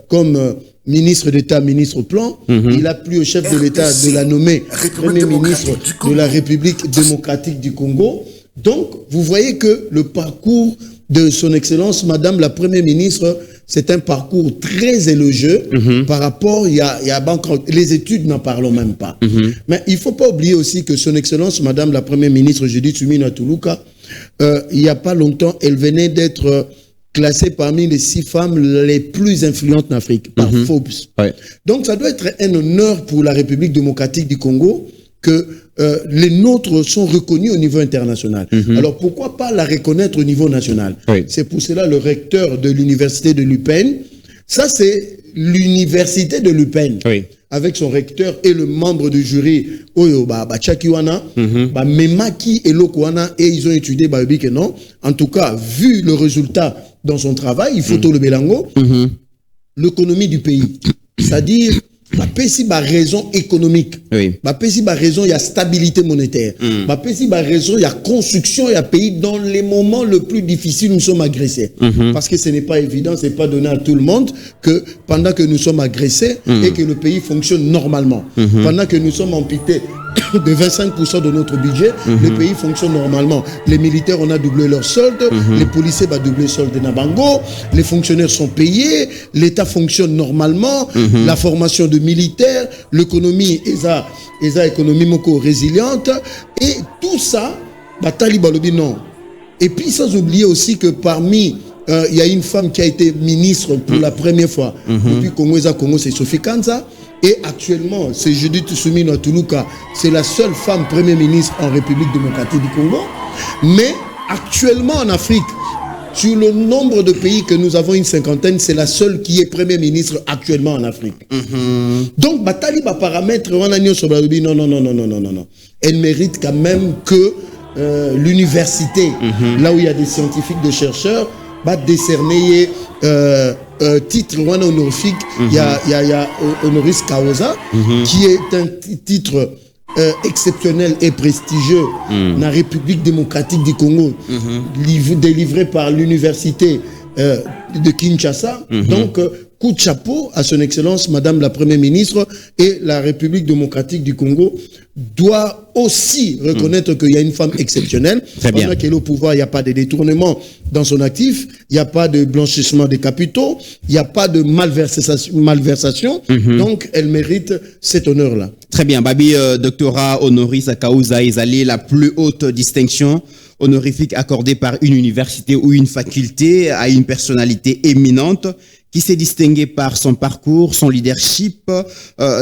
comme ministre d'État, ministre plan, il a plu au chef de l'État de la nommer premier ministre de la République démocratique du Congo. Donc, vous voyez que le parcours de son excellence, Madame la Première ministre, c'est un parcours très élogieux par rapport, il y a les études n'en parlons même pas. Mais il ne faut pas oublier aussi que son excellence, Madame la Première ministre Judith Simuna Tuluka, il n'y a pas longtemps, elle venait d'être classée parmi les 6 femmes les plus influentes en Afrique par Forbes. Ouais. Donc ça doit être un honneur pour la République démocratique du Congo que les nôtres sont reconnus au niveau international. Alors pourquoi pas la reconnaître au niveau national? Oui. C'est pour cela le recteur de l'université de l'UPEN, ça c'est l'université de l'UPEN, Oui. avec son recteur et le membre du jury, Oyo Tchakiwana, Memaki et Lokwana, et ils ont étudié que non. En tout cas, vu le résultat dans son travail, il faut tout le Bélango, l'économie du pays. C'est-à-dire, si ma raison économique, Oui. si ma raison il y a stabilité monétaire, si ma raison il y a construction, il y a pays dans les moments les plus difficiles nous sommes agressés. Parce que ce n'est pas évident, c'est pas donné à tout le monde que pendant que nous sommes agressés et que le pays fonctionne normalement, pendant que nous sommes amputés de 25% de notre budget, le pays fonctionne normalement. Les militaires, on a doublé leur solde, les policiers, doublé le solde de Nabango, les fonctionnaires sont payés, l'État fonctionne normalement, la formation de militaires, l'économie, ESA économie moko résiliente, et tout ça, Batali Balobi non. Et puis sans oublier aussi que parmi il y a une femme qui a été ministre pour la première fois depuis Congo c'est Sophie Kanza. Et actuellement, c'est Judith Soumino Toulouka, c'est la seule femme Premier ministre en République démocratique du Congo. Mais actuellement en Afrique, sur le nombre de pays que nous avons une cinquantaine, c'est la seule qui est Premier ministre actuellement en Afrique. Donc, Batali va paramètre, non. Elle mérite quand même que l'université, là où il y a des scientifiques, des chercheurs, va décerner titre honorifique, il y a honoris causa, qui est un titre exceptionnel et prestigieux dans la République démocratique du Congo, délivré par l'université de Kinshasa. Donc, coup de chapeau à son excellence, Madame la Première ministre, et la République démocratique du Congo doit aussi reconnaître qu'il y a une femme exceptionnelle. Pendant qu'elle est au pouvoir, il n'y a pas de détournement dans son actif, il n'y a pas de blanchissement des capitaux, il n'y a pas de malversation. Donc, elle mérite cet honneur-là. Très bien. Babi, doctorat honoris causa est la plus haute distinction honorifique accordée par une université ou une faculté à une personnalité éminente qui s'est distingué par son parcours, son leadership,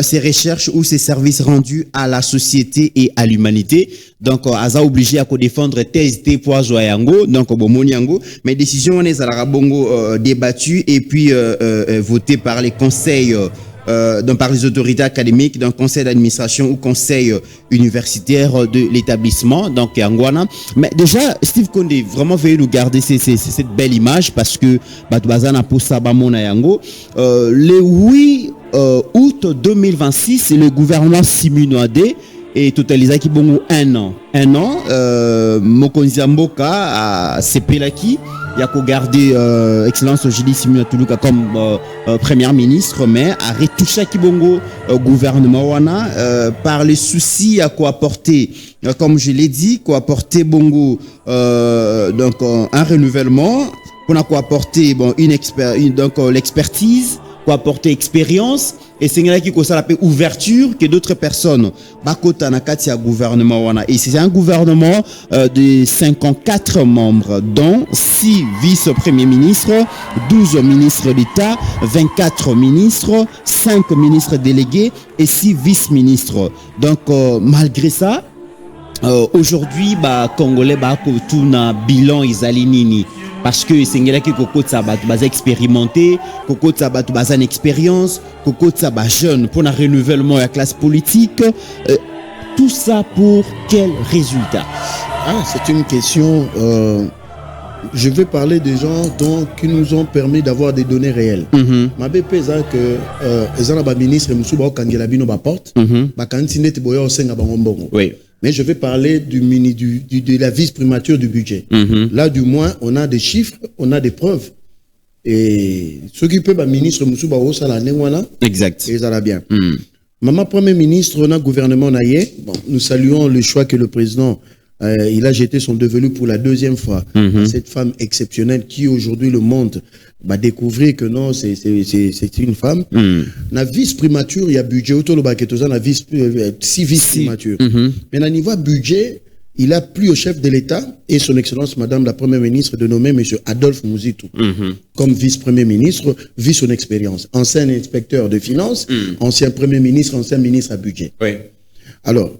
ses recherches ou ses services rendus à la société et à l'humanité. Donc, Aza obligé à défendre thèse des poids yango, donc Bomoniango, mais décision on est à la bongo débattue et puis votée par les conseils donc par les autorités académiques d'un conseil d'administration ou conseil universitaire de l'établissement, donc Angwana. Mais déjà, Steve Condé, vraiment veuillez nous garder cette belle image parce que Batubazana Posabamona Yango, le 8 août 2026, le gouvernement Simunoadé et totalisé qui bon 1 an. Mokonzi Mboka à Sepelaki. Il y a qu'à garder Excellence Ojili Simina Toulouka comme Premier ministre, mais à retoucher Kibongo gouvernement wana par les soucis à quoi apporter, comme je l'ai dit, quoi apporter Bongo donc un renouvellement, qu'on a quoi apporter donc l'expertise, quoi apporter expérience. Et c'est là qui ça l'appelle ouverture que d'autres personnes bakota nakati ya gouvernement wana. Et c'est un gouvernement de 54 membres dont 6 vice-premiers ministres, 12 ministres d'État, 24 ministres, 5 ministres délégués et 6 vice-ministres. Donc malgré ça, aujourd'hui Congolais tout na bilan izalinini. Parce que c'est là que Koko Tsaba base expérimenté, Koko Tsaba base en expérience, Koko Tsaba jeune pour un renouvellement de la classe politique. Tout ça pour quel résultat? C'est une question. Je vais parler des gens qui nous ont permis d'avoir des données réelles. Ma BP c'est que les ministres Moussouba Kangela Bino porte, Bakantinet Boya Osenga Bangombongo. Oui. Mais je vais parler de la vice-primature du budget. Là, du moins, on a des chiffres, on a des preuves. Et ce qui peut, ministre Moussouba Osala Nengwana. Exact. Et ça va bien. Maman Premier ministre, on a gouvernement naïe. Bon, nous saluons le choix que le président il a jeté son devenu pour la 2e fois. Cette femme exceptionnelle qui aujourd'hui le monde va découvrir que non, c'est une femme. La vice-primature, il y a budget autour de la 6 vice-primatures. Mais à niveau budget, il a plu au chef de l'État et son Excellence Madame la Première ministre de nommer M. Adolphe Mouzitou comme vice-premier ministre, vu son expérience. Ancien inspecteur de finances, ancien Premier ministre, ancien ministre à budget. Oui. Alors,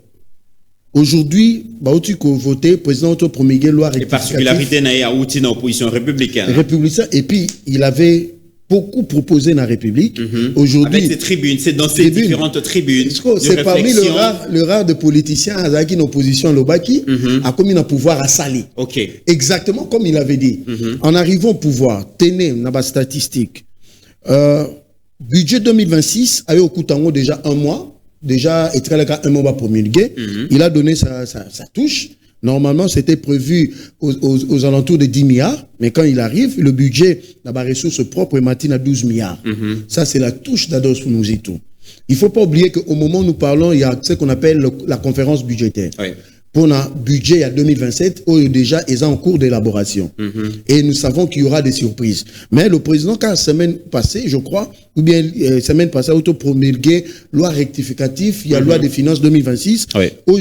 aujourd'hui, Baouti ko voté, président auto promulgué loi Et particularité na outil dans l'opposition républicaine. Républicain, et puis il avait beaucoup proposé dans la République. Aujourd'hui, avec ces tribunes, c'est dans ces différentes tribunes. C'est parmi le rare de politiciens qui en opposition à l'Obaki, a commis un pouvoir à Sali. Ok. Exactement comme il avait dit. En arrivant au pouvoir, tenez, on a des statistiques. Budget 2026, avait au Koutango déjà un mois. Déjà, et très un mois promulgué. Il a donné sa touche. Normalement, c'était prévu aux alentours de 10 milliards. Mais quand il arrive, le budget n'a pas ressources propres et matin à 12 milliards. Ça, c'est la touche d'Adolphe Mouzitou. Il ne faut pas oublier qu'au moment où nous parlons, il y a ce qu'on appelle la conférence budgétaire. Oui. Pour le budget à 2027, où déjà est en cours d'élaboration. Et nous savons qu'il y aura des surprises. Mais le président, quand la semaine passée, je crois, ou bien semaine passée, a auto-promulgué loi rectificative, il y a loi des finances 2026, où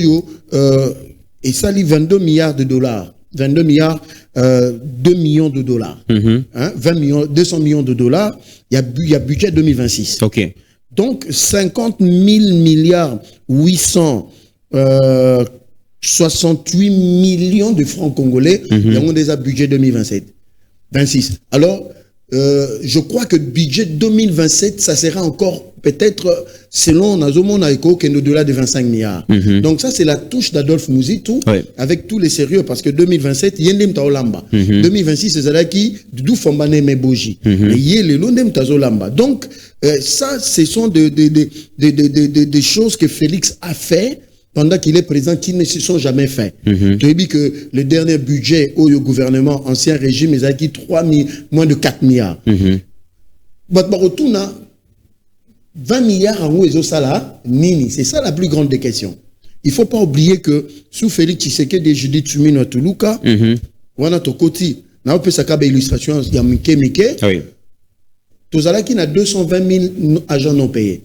et ça lit 22 milliards de dollars. 22 milliards, 2 millions de dollars. 200 millions de dollars, il y a budget 2026. Ok. Donc, 50 000 milliards 868 millions de francs congolais, il y a déjà budget 2027. 26. Alors, je crois que le budget 2027, ça sera encore peut-être, selon Nazomon Aiko, au-delà de 25 milliards. Donc ça, c'est la touche d'Adolphe Mouzitou, avec tous les sérieux, parce que 2027, il y a un Taolamba. 2026, c'est ça qui, d'où Fombane Meboji. Mais il y a le Tazolamba. Donc, ça, ce sont des choses que Félix a fait pendant qu'il est président, qui ne se sont jamais faits. Tu as dit que le dernier budget au gouvernement, ancien régime, ils ont dit moins de 4 milliards. Retourne 20 milliards en haut et ça nini. C'est ça la plus grande des questions. Il ne faut pas oublier que sous Félix Tshisekedi et Judith Suminwa Tuluka, on a ton côté, on a fait une illustration, il y a Mike. Tous à qui a 220 000 agents non payés.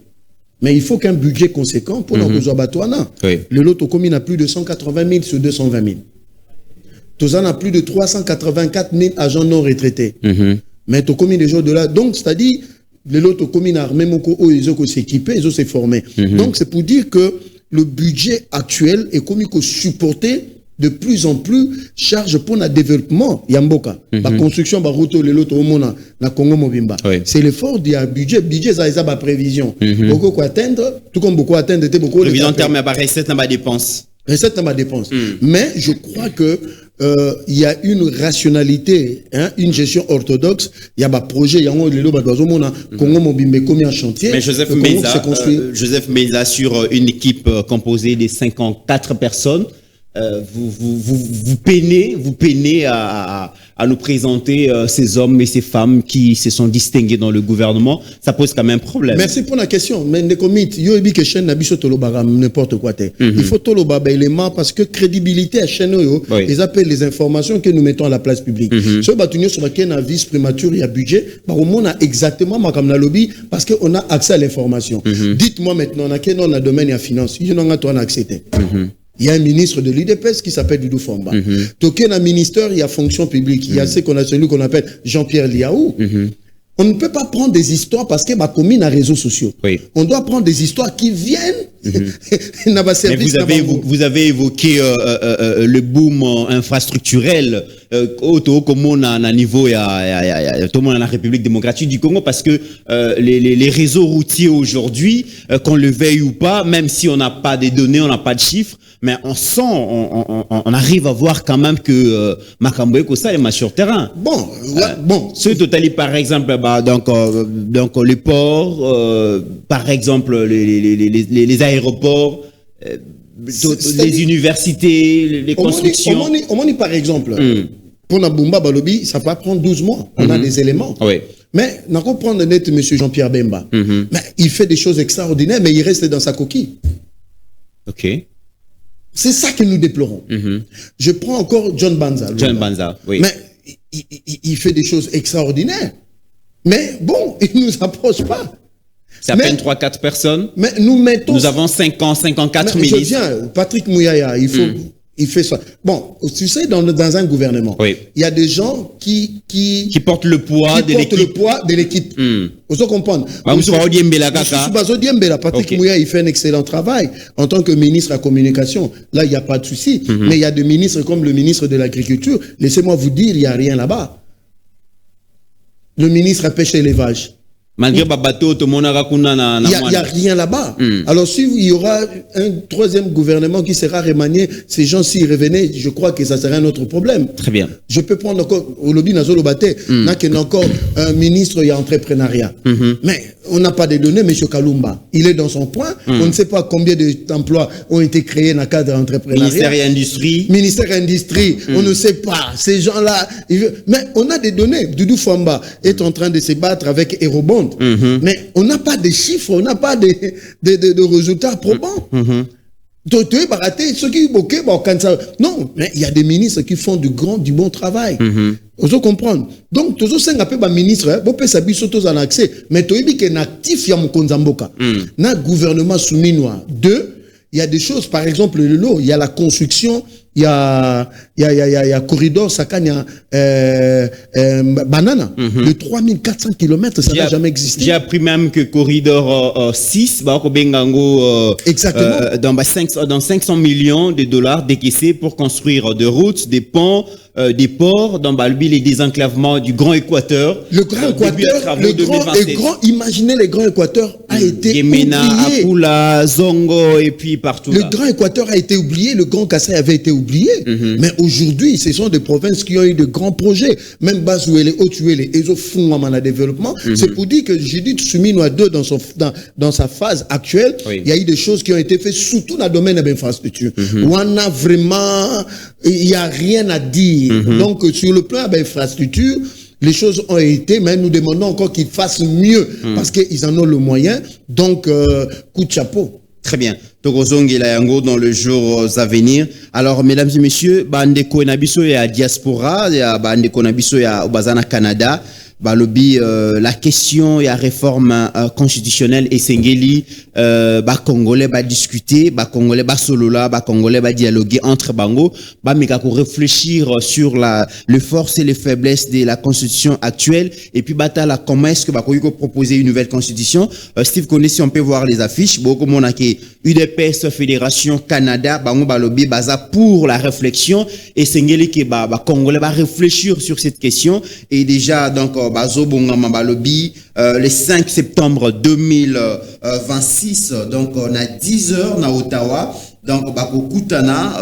Mais il faut qu'un budget conséquent pour nous batouana. Le lot commune a plus de 180 000 sur 220 000. Tous a plus de 384 000 agents non retraités. Mais tu commune des jours de là. Donc, c'est-à-dire, le lot commune a même ils ont s'équipé, ils ont s'est formés. Donc, c'est pour dire que le budget actuel est comme il supporter de plus en plus charge pour le développement Yamboka. La construction de route le lot au monde na Congo Mobimba. C'est l'effort du budget ça a ba prévision. Beaucoup quoi atteindre, tout comme beaucoup atteindre était beaucoup prévision en termes de recette dans ma dépense. Recette dans ma dépense. Mais je crois que il y a une rationalité, une gestion orthodoxe. Il y a un projet, il y a un le Congo Mobimba comme un chantier. Mais Joseph Meza sur une équipe composée de 54 personnes. Vous peinez à nous présenter ces hommes et ces femmes qui se sont distingués dans le gouvernement. Ça pose quand même problème. Merci pour la question. Mais les comités, n'importe quoi. Il faut toloba élément parce que crédibilité à chaîne, ils appellent les informations que nous mettons à la place publique. Ce bâtonnier sur lequel on a vice primature, il y a budget, on a exactement comme la lobby parce qu'on a accès à l'information. Dites-moi maintenant, on a quel nom la domaine et la finance. Il y en a toi, on a accès. Il y a un ministre de l'IDPS qui s'appelle Doudou Fomba. Token un ministère, il y a fonction publique. Il y a celui qu'on appelle Jean-Pierre Liaou. On ne peut pas prendre des histoires parce que ma commune a réseaux sociaux. On doit prendre des histoires qui viennent. Mais vous avez évoqué le boom infrastructurel comme on a un niveau tout le monde dans la République démocratique du Congo parce que les réseaux routiers aujourd'hui, qu'on le veuille ou pas, même si on n'a pas des données, on n'a pas de chiffres, mais on sent, on arrive à voir quand même que Makamboé Kosa est sur terrain. Ce total, par exemple, donc les ports, par exemple les aéroports, les universités, les constructions. On par exemple, pour Nabumba Balobi, ça va prendre 12 mois. On a des éléments. Mais on va prendre net M. Jean-Pierre Bemba. Mais il fait des choses extraordinaires, mais il reste dans sa coquille. C'est ça que nous déplorons. Je prends encore John Banza. Mais il fait des choses extraordinaires. Mais bon, il ne nous approche pas. C'est à peine 3-4 personnes. Mais nous mettons... Nous avons 54 ministres. Je viens, Patrick Mouyaya, Il fait ça. Bon, tu sais, dans un gouvernement, Oui. il y a des gens qui portent le poids de portent le l'équipe. poids de l'équipe. Vous comprenez? Patrick Ok. Mouya, il fait un excellent travail en tant que ministre à la communication. Là, il n'y a pas de souci. Mais il y a des ministres comme le ministre de l'Agriculture. Laissez-moi vous dire, il n'y a rien là-bas. Le ministre à pêche et élevage. Malgré bateau, tout le monde a Il n'y a rien là-bas. Alors, s'il y aura un troisième gouvernement qui sera remanié, ces gens, s'ils revenaient, je crois que ça serait un autre problème. Très bien. Je peux prendre encore, au lobby Nazolo Baté, n'a qu'il y a encore un ministre et entrepreneuriat. Mais on n'a pas de données, M. Kalumba. Il est dans son coin. On ne sait pas combien d'emplois ont été créés dans le cadre de l'entrepreneuriat. Ministère et Industrie. Ministère Industrie, on ne sait pas. Ces gens-là, mais on a des données. Doudou Famba est en train de se battre avec Aerobond. Mais on n'a pas de chiffres, on n'a pas de résultats probants. Non, mais il y a des ministres qui font du bon travail. Vous comprenez? Donc, tous ces ministres, vous pouvez s'habiller surtout en accès, mais tu as dit qu'un actif, il y a un gouvernement souminois. Deux, il y a des choses, par exemple, le lot, il y a la construction, il y a corridor Sakanya Banana de 3400 km, ça n'a jamais existé. J'ai appris même que corridor 6 exactement dans 500 millions de dollars décaissés pour construire des routes, des ponts, des ports dans Balbi, les désenclavements du Grand Équateur. Le Grand Équateur, imaginez le Grand Équateur a été Yemena, oublié. Apula, Zongo et puis partout. Le Grand Équateur a été oublié, le Grand Kassai avait été oublié. Mais aujourd'hui, ce sont des provinces qui ont eu de grands projets. Même Bazouele, Otuele, et Zofungama développement. C'est pour dire que Judith Souminoa 2, dans sa phase actuelle, il y a eu des choses qui ont été faites, surtout dans le domaine de l'infrastructure. Où on a vraiment, il n'y a rien à dire. Donc, sur le plan de l'infrastructure, les choses ont été, mais nous demandons encore qu'ils fassent mieux parce qu'ils en ont le moyen. Donc, coup de chapeau. Très bien. Tokozongi la yango dans les jours à venir. Alors, mesdames et messieurs, bandeko nabiso ya diaspora, ya bandeko nabiso ya bazana Canada. Balobi la question ya réforme constitutionnelle et sengeli congolais discuter, congolais solola, congolais dialoguer entre bango, meka ko réfléchir sur les forces et les faiblesses de la constitution actuelle et puis batala comment est-ce que ko proposer une nouvelle constitution. Steve connaît, si on peut voir les affiches, beaucoup mona ke UDPS Fédération Canada bango balobi baza pour la réflexion et sengeli ke congolais réfléchir sur cette question et déjà donc le 5 septembre 2026, donc on a 10 heures na Ottawa, donc bakokutana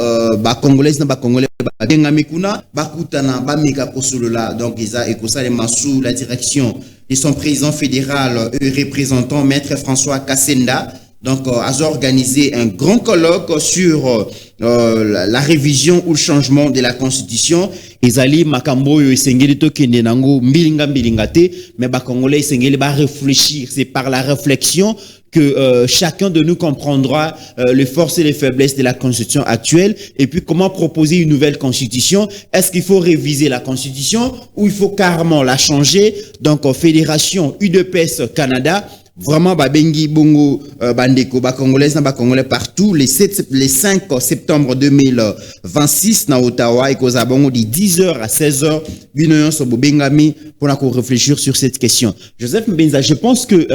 congolais na congolais bengamekuna bakutana bameka kosolola, donc isa ekosalema sous la direction de son président fédéral et représentant maître François Kassenda. Donc, a organisé un grand colloque sur la révision ou le changement de la Constitution. Ezali makambo yo esengeli to kende nango mbilinga te, mais congolais esengeli ba réfléchir. C'est par la réflexion que chacun de nous comprendra les forces et les faiblesses de la Constitution actuelle et puis comment proposer une nouvelle Constitution. Est-ce qu'il faut réviser la Constitution ou il faut carrément la changer? Donc, Fédération UDPS Canada, vraiment bengi bongo bandeko congolais na congolais partout les 5 septembre 2026 na Ottawa et cause bongo de 10h à 16h binoyon so bengami pour réfléchir sur cette question. Joseph Mbenza, je pense que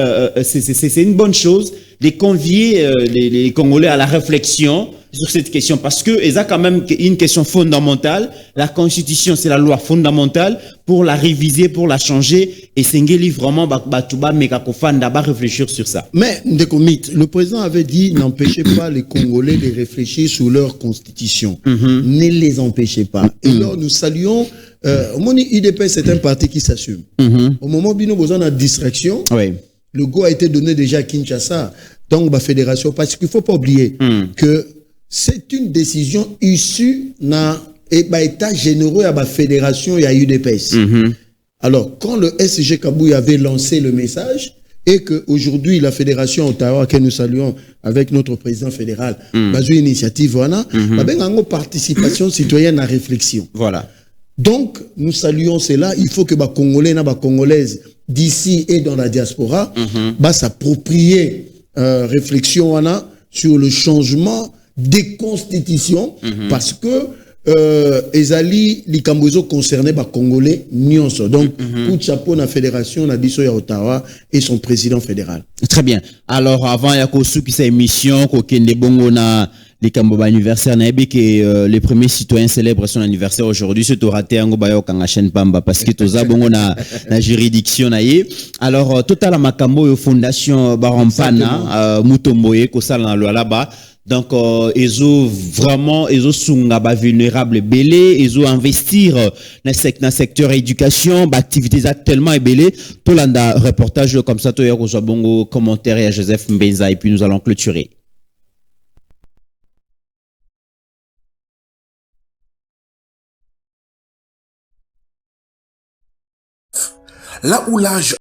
c'est une bonne chose de convier les Congolais à la réflexion sur cette question parce que c'est quand même une question fondamentale. La Constitution, c'est la loi fondamentale. Pour la réviser, pour la changer, et Sengeli vraiment réfléchir sur ça. Mais le président avait dit n'empêchez pas les Congolais de réfléchir sur leur constitution. Ne les empêchez pas. Et alors nous saluons. Mon IDP, c'est un parti qui s'assume. Au moment où nous avons besoin de distraction, le go a été donné déjà à Kinshasa, donc la fédération, parce qu'il ne faut pas oublier que c'est une décision issue d'un état généreux à la fédération et à UDPS. Alors, quand le SG Kabouy avait lancé le message, et qu'aujourd'hui, la fédération Ottawa, que nous saluons avec notre président fédéral, basée une initiative, voilà, une participation citoyenne à réflexion. Voilà. Donc, nous saluons cela. Il faut que les Congolais et les Congolaises d'ici et dans la diaspora s'approprier réflexion sur le changement déconstitution parce que ezali likambozo concerné par Congolais nyonso. Donc coup de chapeau na fédération na biso ya Ottawa et son président fédéral. Très bien. Alors avant ya kosu qui sa émission ko kende bongo na likambo ba anniversaire na yebi que les premiers citoyens célèbrent son anniversaire aujourd'hui c'est au raté ngo bayo kanga chaîne pamba parce que toza bongo na juridiction na ye. Alors total makambo yo fondation Barampana Mutomboye ko sala na lo là-bas. Donc, ils ont vraiment, ils ont sunga ba vulnérable belé, ils ont investir dans le secteur éducation, bah activités tellement belé. Tout l'anda reportage comme ça, tout y a reçoit bongo commentaire à Joseph Mbenza et puis nous allons clôturer. Là où l'âge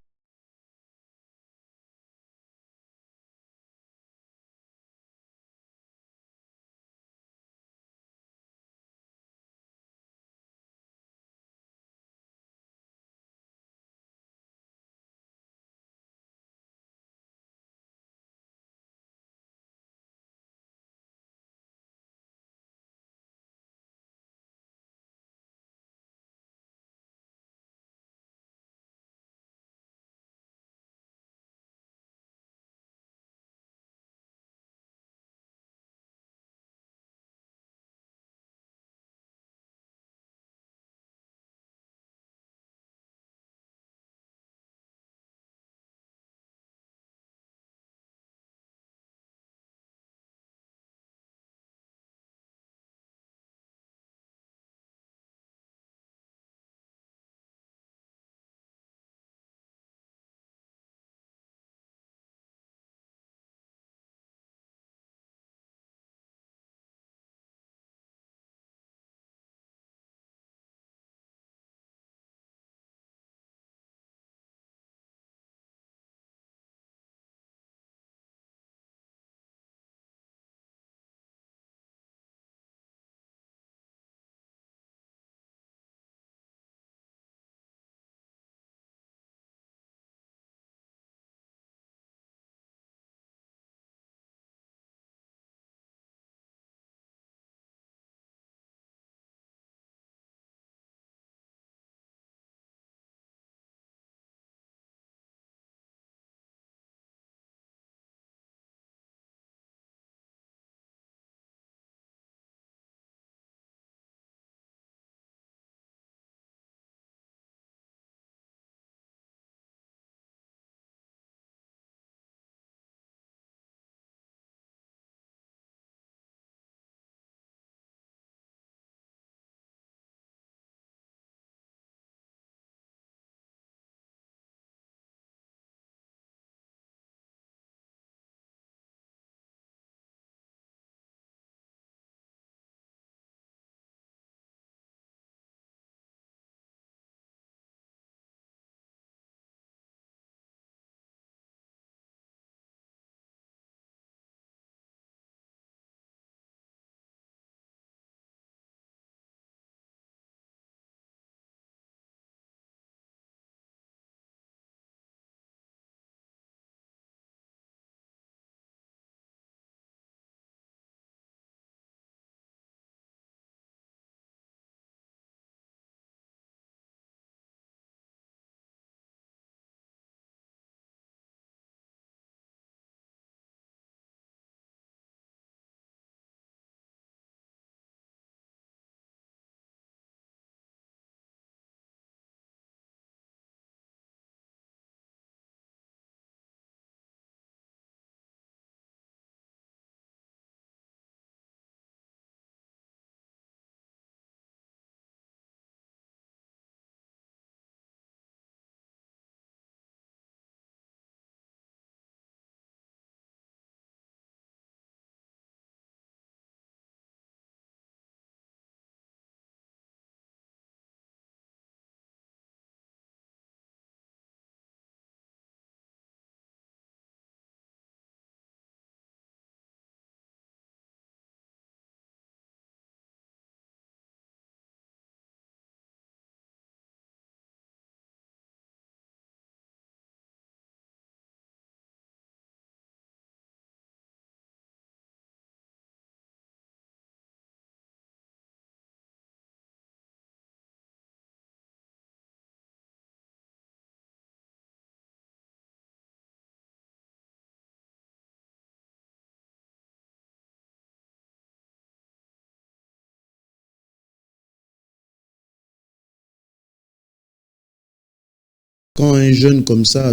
quand un jeune comme ça,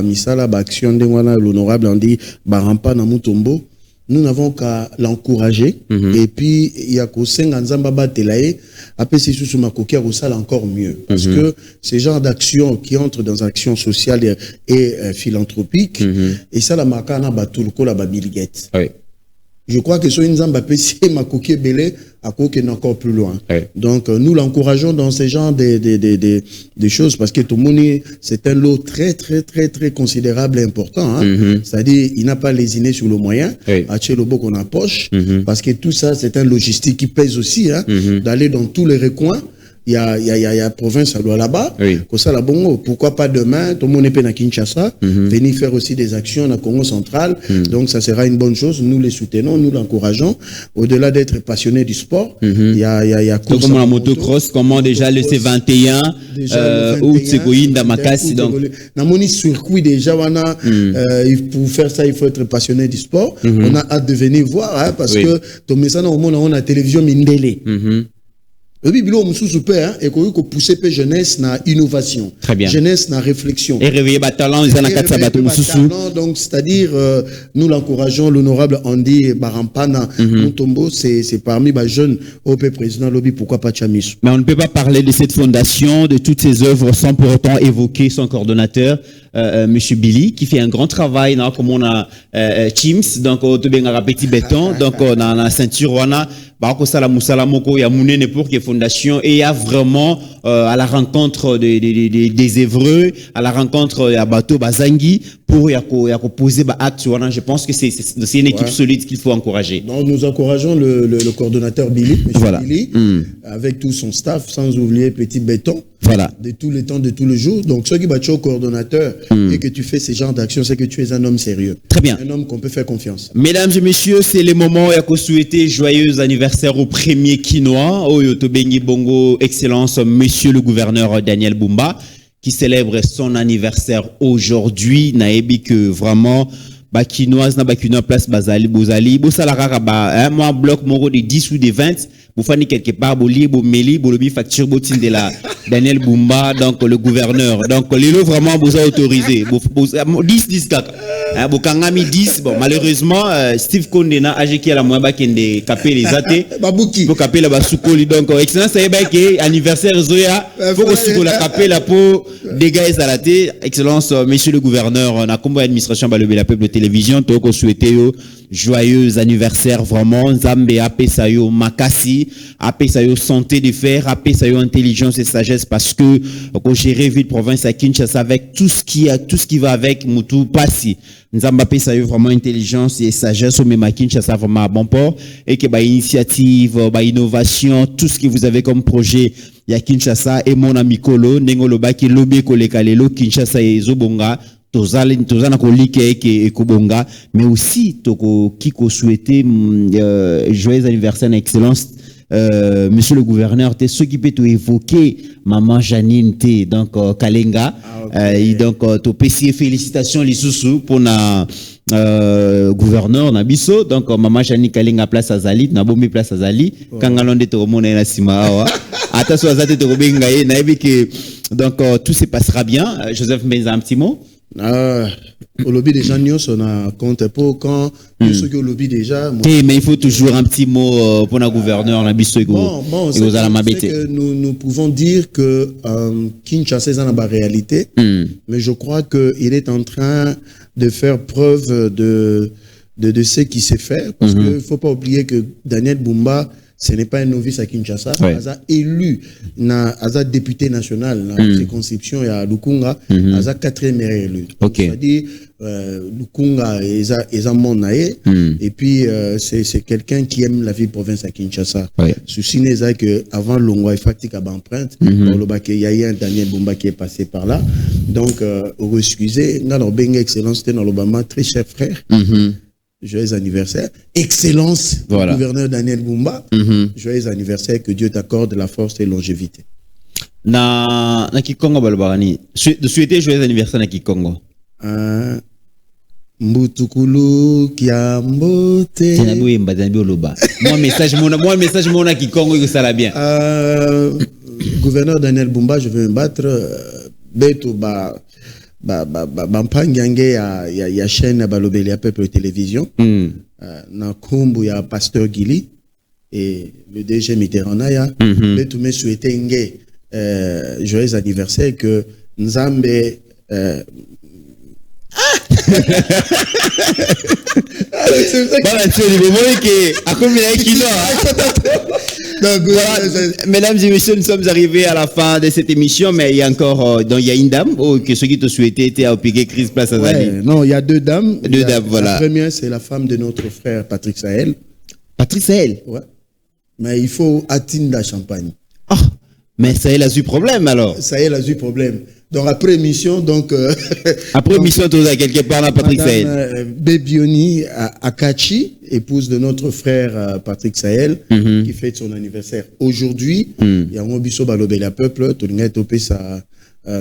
misala ba action de l'honorable on dit Barampa na Mutombo, nous n'avons qu'à l'encourager. Et puis il y a qu'au Senganzamba Batelae, après c'est sous Makoki à encore mieux, parce que ces genres d'actions qui entrent dans action sociale et philanthropique, et ça la makana batulko la babiligette. Oui. Je crois que sur une zamba PC Makoki Belé à quoi est encore plus loin. Oui. Donc nous l'encourageons dans ces genres de choses, parce que tout le monde, c'est un lot très très très très considérable et important. Hein? C'est-à-dire il n'a pas lésiné sur le moyen, à le beau qu'on a poche, parce que tout ça c'est un logistique qui pèse aussi, hein? D'aller dans tous les recoins. Il y a province à là-bas. Comme ça, pourquoi pas demain, tout le monde est à Kinshasa, venir faire aussi des actions dans Congo central. Donc, ça sera une bonne chose. Nous les soutenons, nous l'encourageons. Au-delà d'être passionné du sport, il y a tout comme la motocross, comment déjà le C21, ou Tsegoïnda Makassi. Donc, dans mon circuit déjà, pour faire ça, il faut être passionné du sport. On a hâte de venir voir, hein, parce que, tout le monde, on a la télévision Mindele. Le biblio moussou super et qu'on pousser pe jeunesse na innovation. Très bien. Jeunesse na réflexion. Et réveiller talent, ils en a quatre sabato moussou. Donc c'est-à-dire nous l'encourageons, l'honorable Andy Barampana Mutombo, c'est parmi les jeunes OP président lobby, pourquoi pas Chamisu. Mais on ne peut pas parler de cette fondation, de toutes ces œuvres sans pour autant évoquer son coordonnateur, Monsieur Billy, qui fait un grand travail, non, comme on a Chims, donc au Tobenga Petit Béton, donc on a la ceinture wana. Il y a Mounene pour qui fondation et il y a vraiment à la rencontre des Évreux, à la rencontre à Bateau Bazangi pour y a poser acte. Je pense que c'est une équipe solide qu'il faut encourager. Donc nous encourageons le coordonnateur Billy, M. Billy, avec tout son staff, sans oublier Petit Béton. Voilà. De tous les temps, de tous les jours. Donc, ceux qui battent au coordonnateur et que tu fais ces genres d'actions, c'est que tu es un homme sérieux. Très bien. Un homme qu'on peut faire confiance. Mesdames et messieurs, c'est le moment où on souhaiter joyeux anniversaire au premier Quinois, au Yotobengi Bongo, Excellence, Monsieur le gouverneur Daniel Bumba, qui célèbre son anniversaire aujourd'hui. Naebi que vraiment, Bakinoise, na Bakinois place Bazali, Bozali, Bosalara, moi, bloc moro de 10 ou de 20. Vous faites quelque part, vous liez, vous mêlez, vous lobby facture, vous de la Daniel Bumba, donc le gouverneur. Donc, les lots vraiment vous a autorisé. 10, kaka. Vous kangami 10. Bon, malheureusement, Steve Kondena, âgé qui a la moyenne qui est capé les athées. Vous capé la basoukoli. Donc, excellence, ça y est, anniversaire Zoya. Faut que la capé la peau, dégâts à la thé. Excellence, monsieur le gouverneur, on a combat administration, le peuple de télévision, tout qu'on souhaitait, joyeux anniversaire, vraiment. Zambé, Apesayo, Makassi. Après ça, santé de fer, après ça, intelligence et sagesse, parce que quand gérer ville province à Kinshasa avec tout ce qui va avec Moutou Passi. Nous avons appelé ça vraiment intelligence et sagesse au même à Kinshasa vraiment à bon port et que initiative, innovation, tout ce que vous avez comme projet, il y a Kinshasa et mon ami Kolo, Nengolo Baki, Lobé Kolekalelo, Kinshasa et Zobonga. Tozana kolike et Kobonga, mais aussi toko kiko souhaiter joyeux anniversaire excellence. Monsieur le gouverneur, t'es ce qui peut évoquer maman Janine T, donc Kalenga, et donc to PC félicitations les sous pour na gouverneur Nabiso, donc maman Janine Kalenga place Azali, na bombi place Azali, kangalonde to mona na sima awa, attention azate to benga e na que donc tout se passera bien. Joseph Mbenza, un petit mot. Au lobby déjà, nous on a compté pour quand ceux qui au lobby déjà. Mais il faut toujours un petit mot pour le gouverneur, la biso nous pouvons dire que Kinshasa est en réalité, mais je crois qu'il est en train de faire preuve de ce qui s'est fait, parce qu'il ne faut pas oublier que Daniel Bumba, ce n'est pas un novice à Kinshasa. Aza élu, aza député national, la circonscription à Lukunga, aza 4e élu. C'est-à-dire, Lukunga est un monde naé, et puis c'est quelqu'un qui aime la vie province à Kinshasa. Ceci n'est que avant Longwa et Fatik à empreinte, il y a eu un Daniel Bumba qui est passé par là. Donc, excusez, nous avons bien excellence, c'était dans l'Obama, très cher frère. Joyeux anniversaire. Excellence, gouverneur Daniel Bumba. Joyeux anniversaire, que Dieu t'accorde la force et longévité. Na Kikongo Balbarani. De souhaiter joyeux anniversaire na Kikongo. Mbutukulu Kiambote. Moi message mon Kikongo que ça l'a bien. Gouverneur Daniel Bumba, je vais me battre. beto mpangange ya chaîne ya balobeli ya peuple télévision na kombo ya pasteur Gili et le DG Mitterrand ya beto me souhaiter nge joyeux anniversaire que Nzambe Mesdames et messieurs, nous sommes arrivés à la fin de cette émission, mais il y a encore donc il y a une dame que ceux qui te souhaitaient étaient à piquer Chris Place à Zali. Non, il y a deux dames. Deux dames, voilà. La première, c'est la femme de notre frère Patrick Sahel. Patrick Sahel. Ouais. Mais il faut atteindre la Champagne. Ah, mais Sahel a eu problème alors. Sahel a eu problème. Donc après émission, après émission, tu as quelque part dans Patrick Sahel. Bebioni Akachi, épouse de notre frère Patrick Sahel, qui fête son anniversaire aujourd'hui. Il y a un biso balobé la peuple, tout le monde topé sa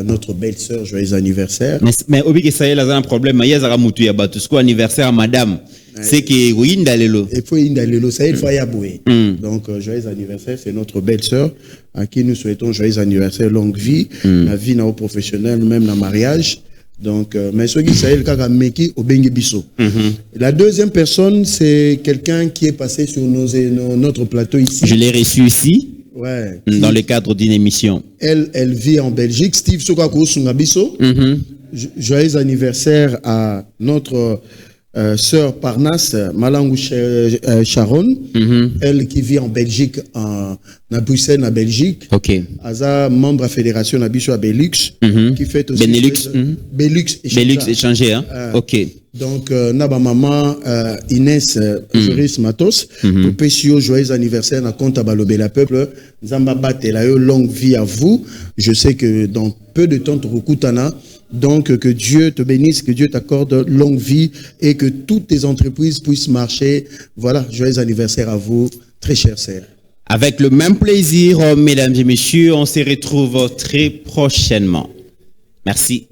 notre belle-sœur, joyeux anniversaire. Mais obi que Sahel a un problème, il y a un moutou ya batu, c'est quoi anniversaire madame? C'est que oui, indalelo. Il faut indalelo, ça il faut y abouer. Donc joyeux anniversaire, c'est notre belle-sœur à qui nous souhaitons joyeux anniversaire, longue vie, la vie na au professionnel, même la mariage. Donc mais ce qui Sahel kaka meki au bengi biso. La deuxième personne, c'est quelqu'un qui est passé sur notre plateau ici. Je l'ai reçu ici. Ouais. Dans le cadre d'une émission. Elle vit en Belgique. Steve Sokako Sungabiso. Joyeux anniversaire à notre sœur Parnasse, Malangou Sharon. Elle qui vit en Belgique, à Bruxelles, en Belgique. Ok. Aza membre de la fédération Nabiso à Belux, qui fait aussi. Benelux. Belux échangé, hein. Ok. Donc, naba maman Inès Joris Matos, pour Pessio, joyeux anniversaire, na compte à Balobé la peuple, Zamba Batela, longue vie à vous. Je sais que dans peu de temps, tu recoutana. Donc, que Dieu te bénisse, que Dieu t'accorde longue vie et que toutes tes entreprises puissent marcher. Voilà, joyeux anniversaire à vous, très chère sœur. Avec le même plaisir, mesdames et messieurs, on se retrouve très prochainement. Merci.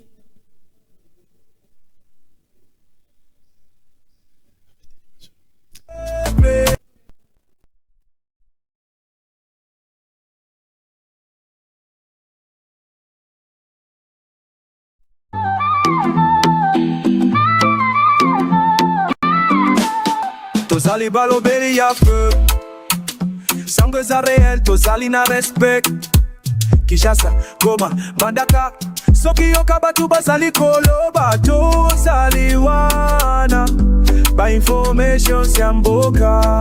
Tozali balobeli ya feu sango eza réel tozali na respect Kishasa, Goma, Bandaka soki yoka batu bazali koloba tozali wana ba information ya mboka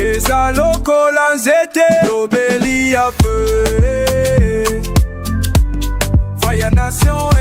eza lokola nzete lobeli ya feu Fire Nation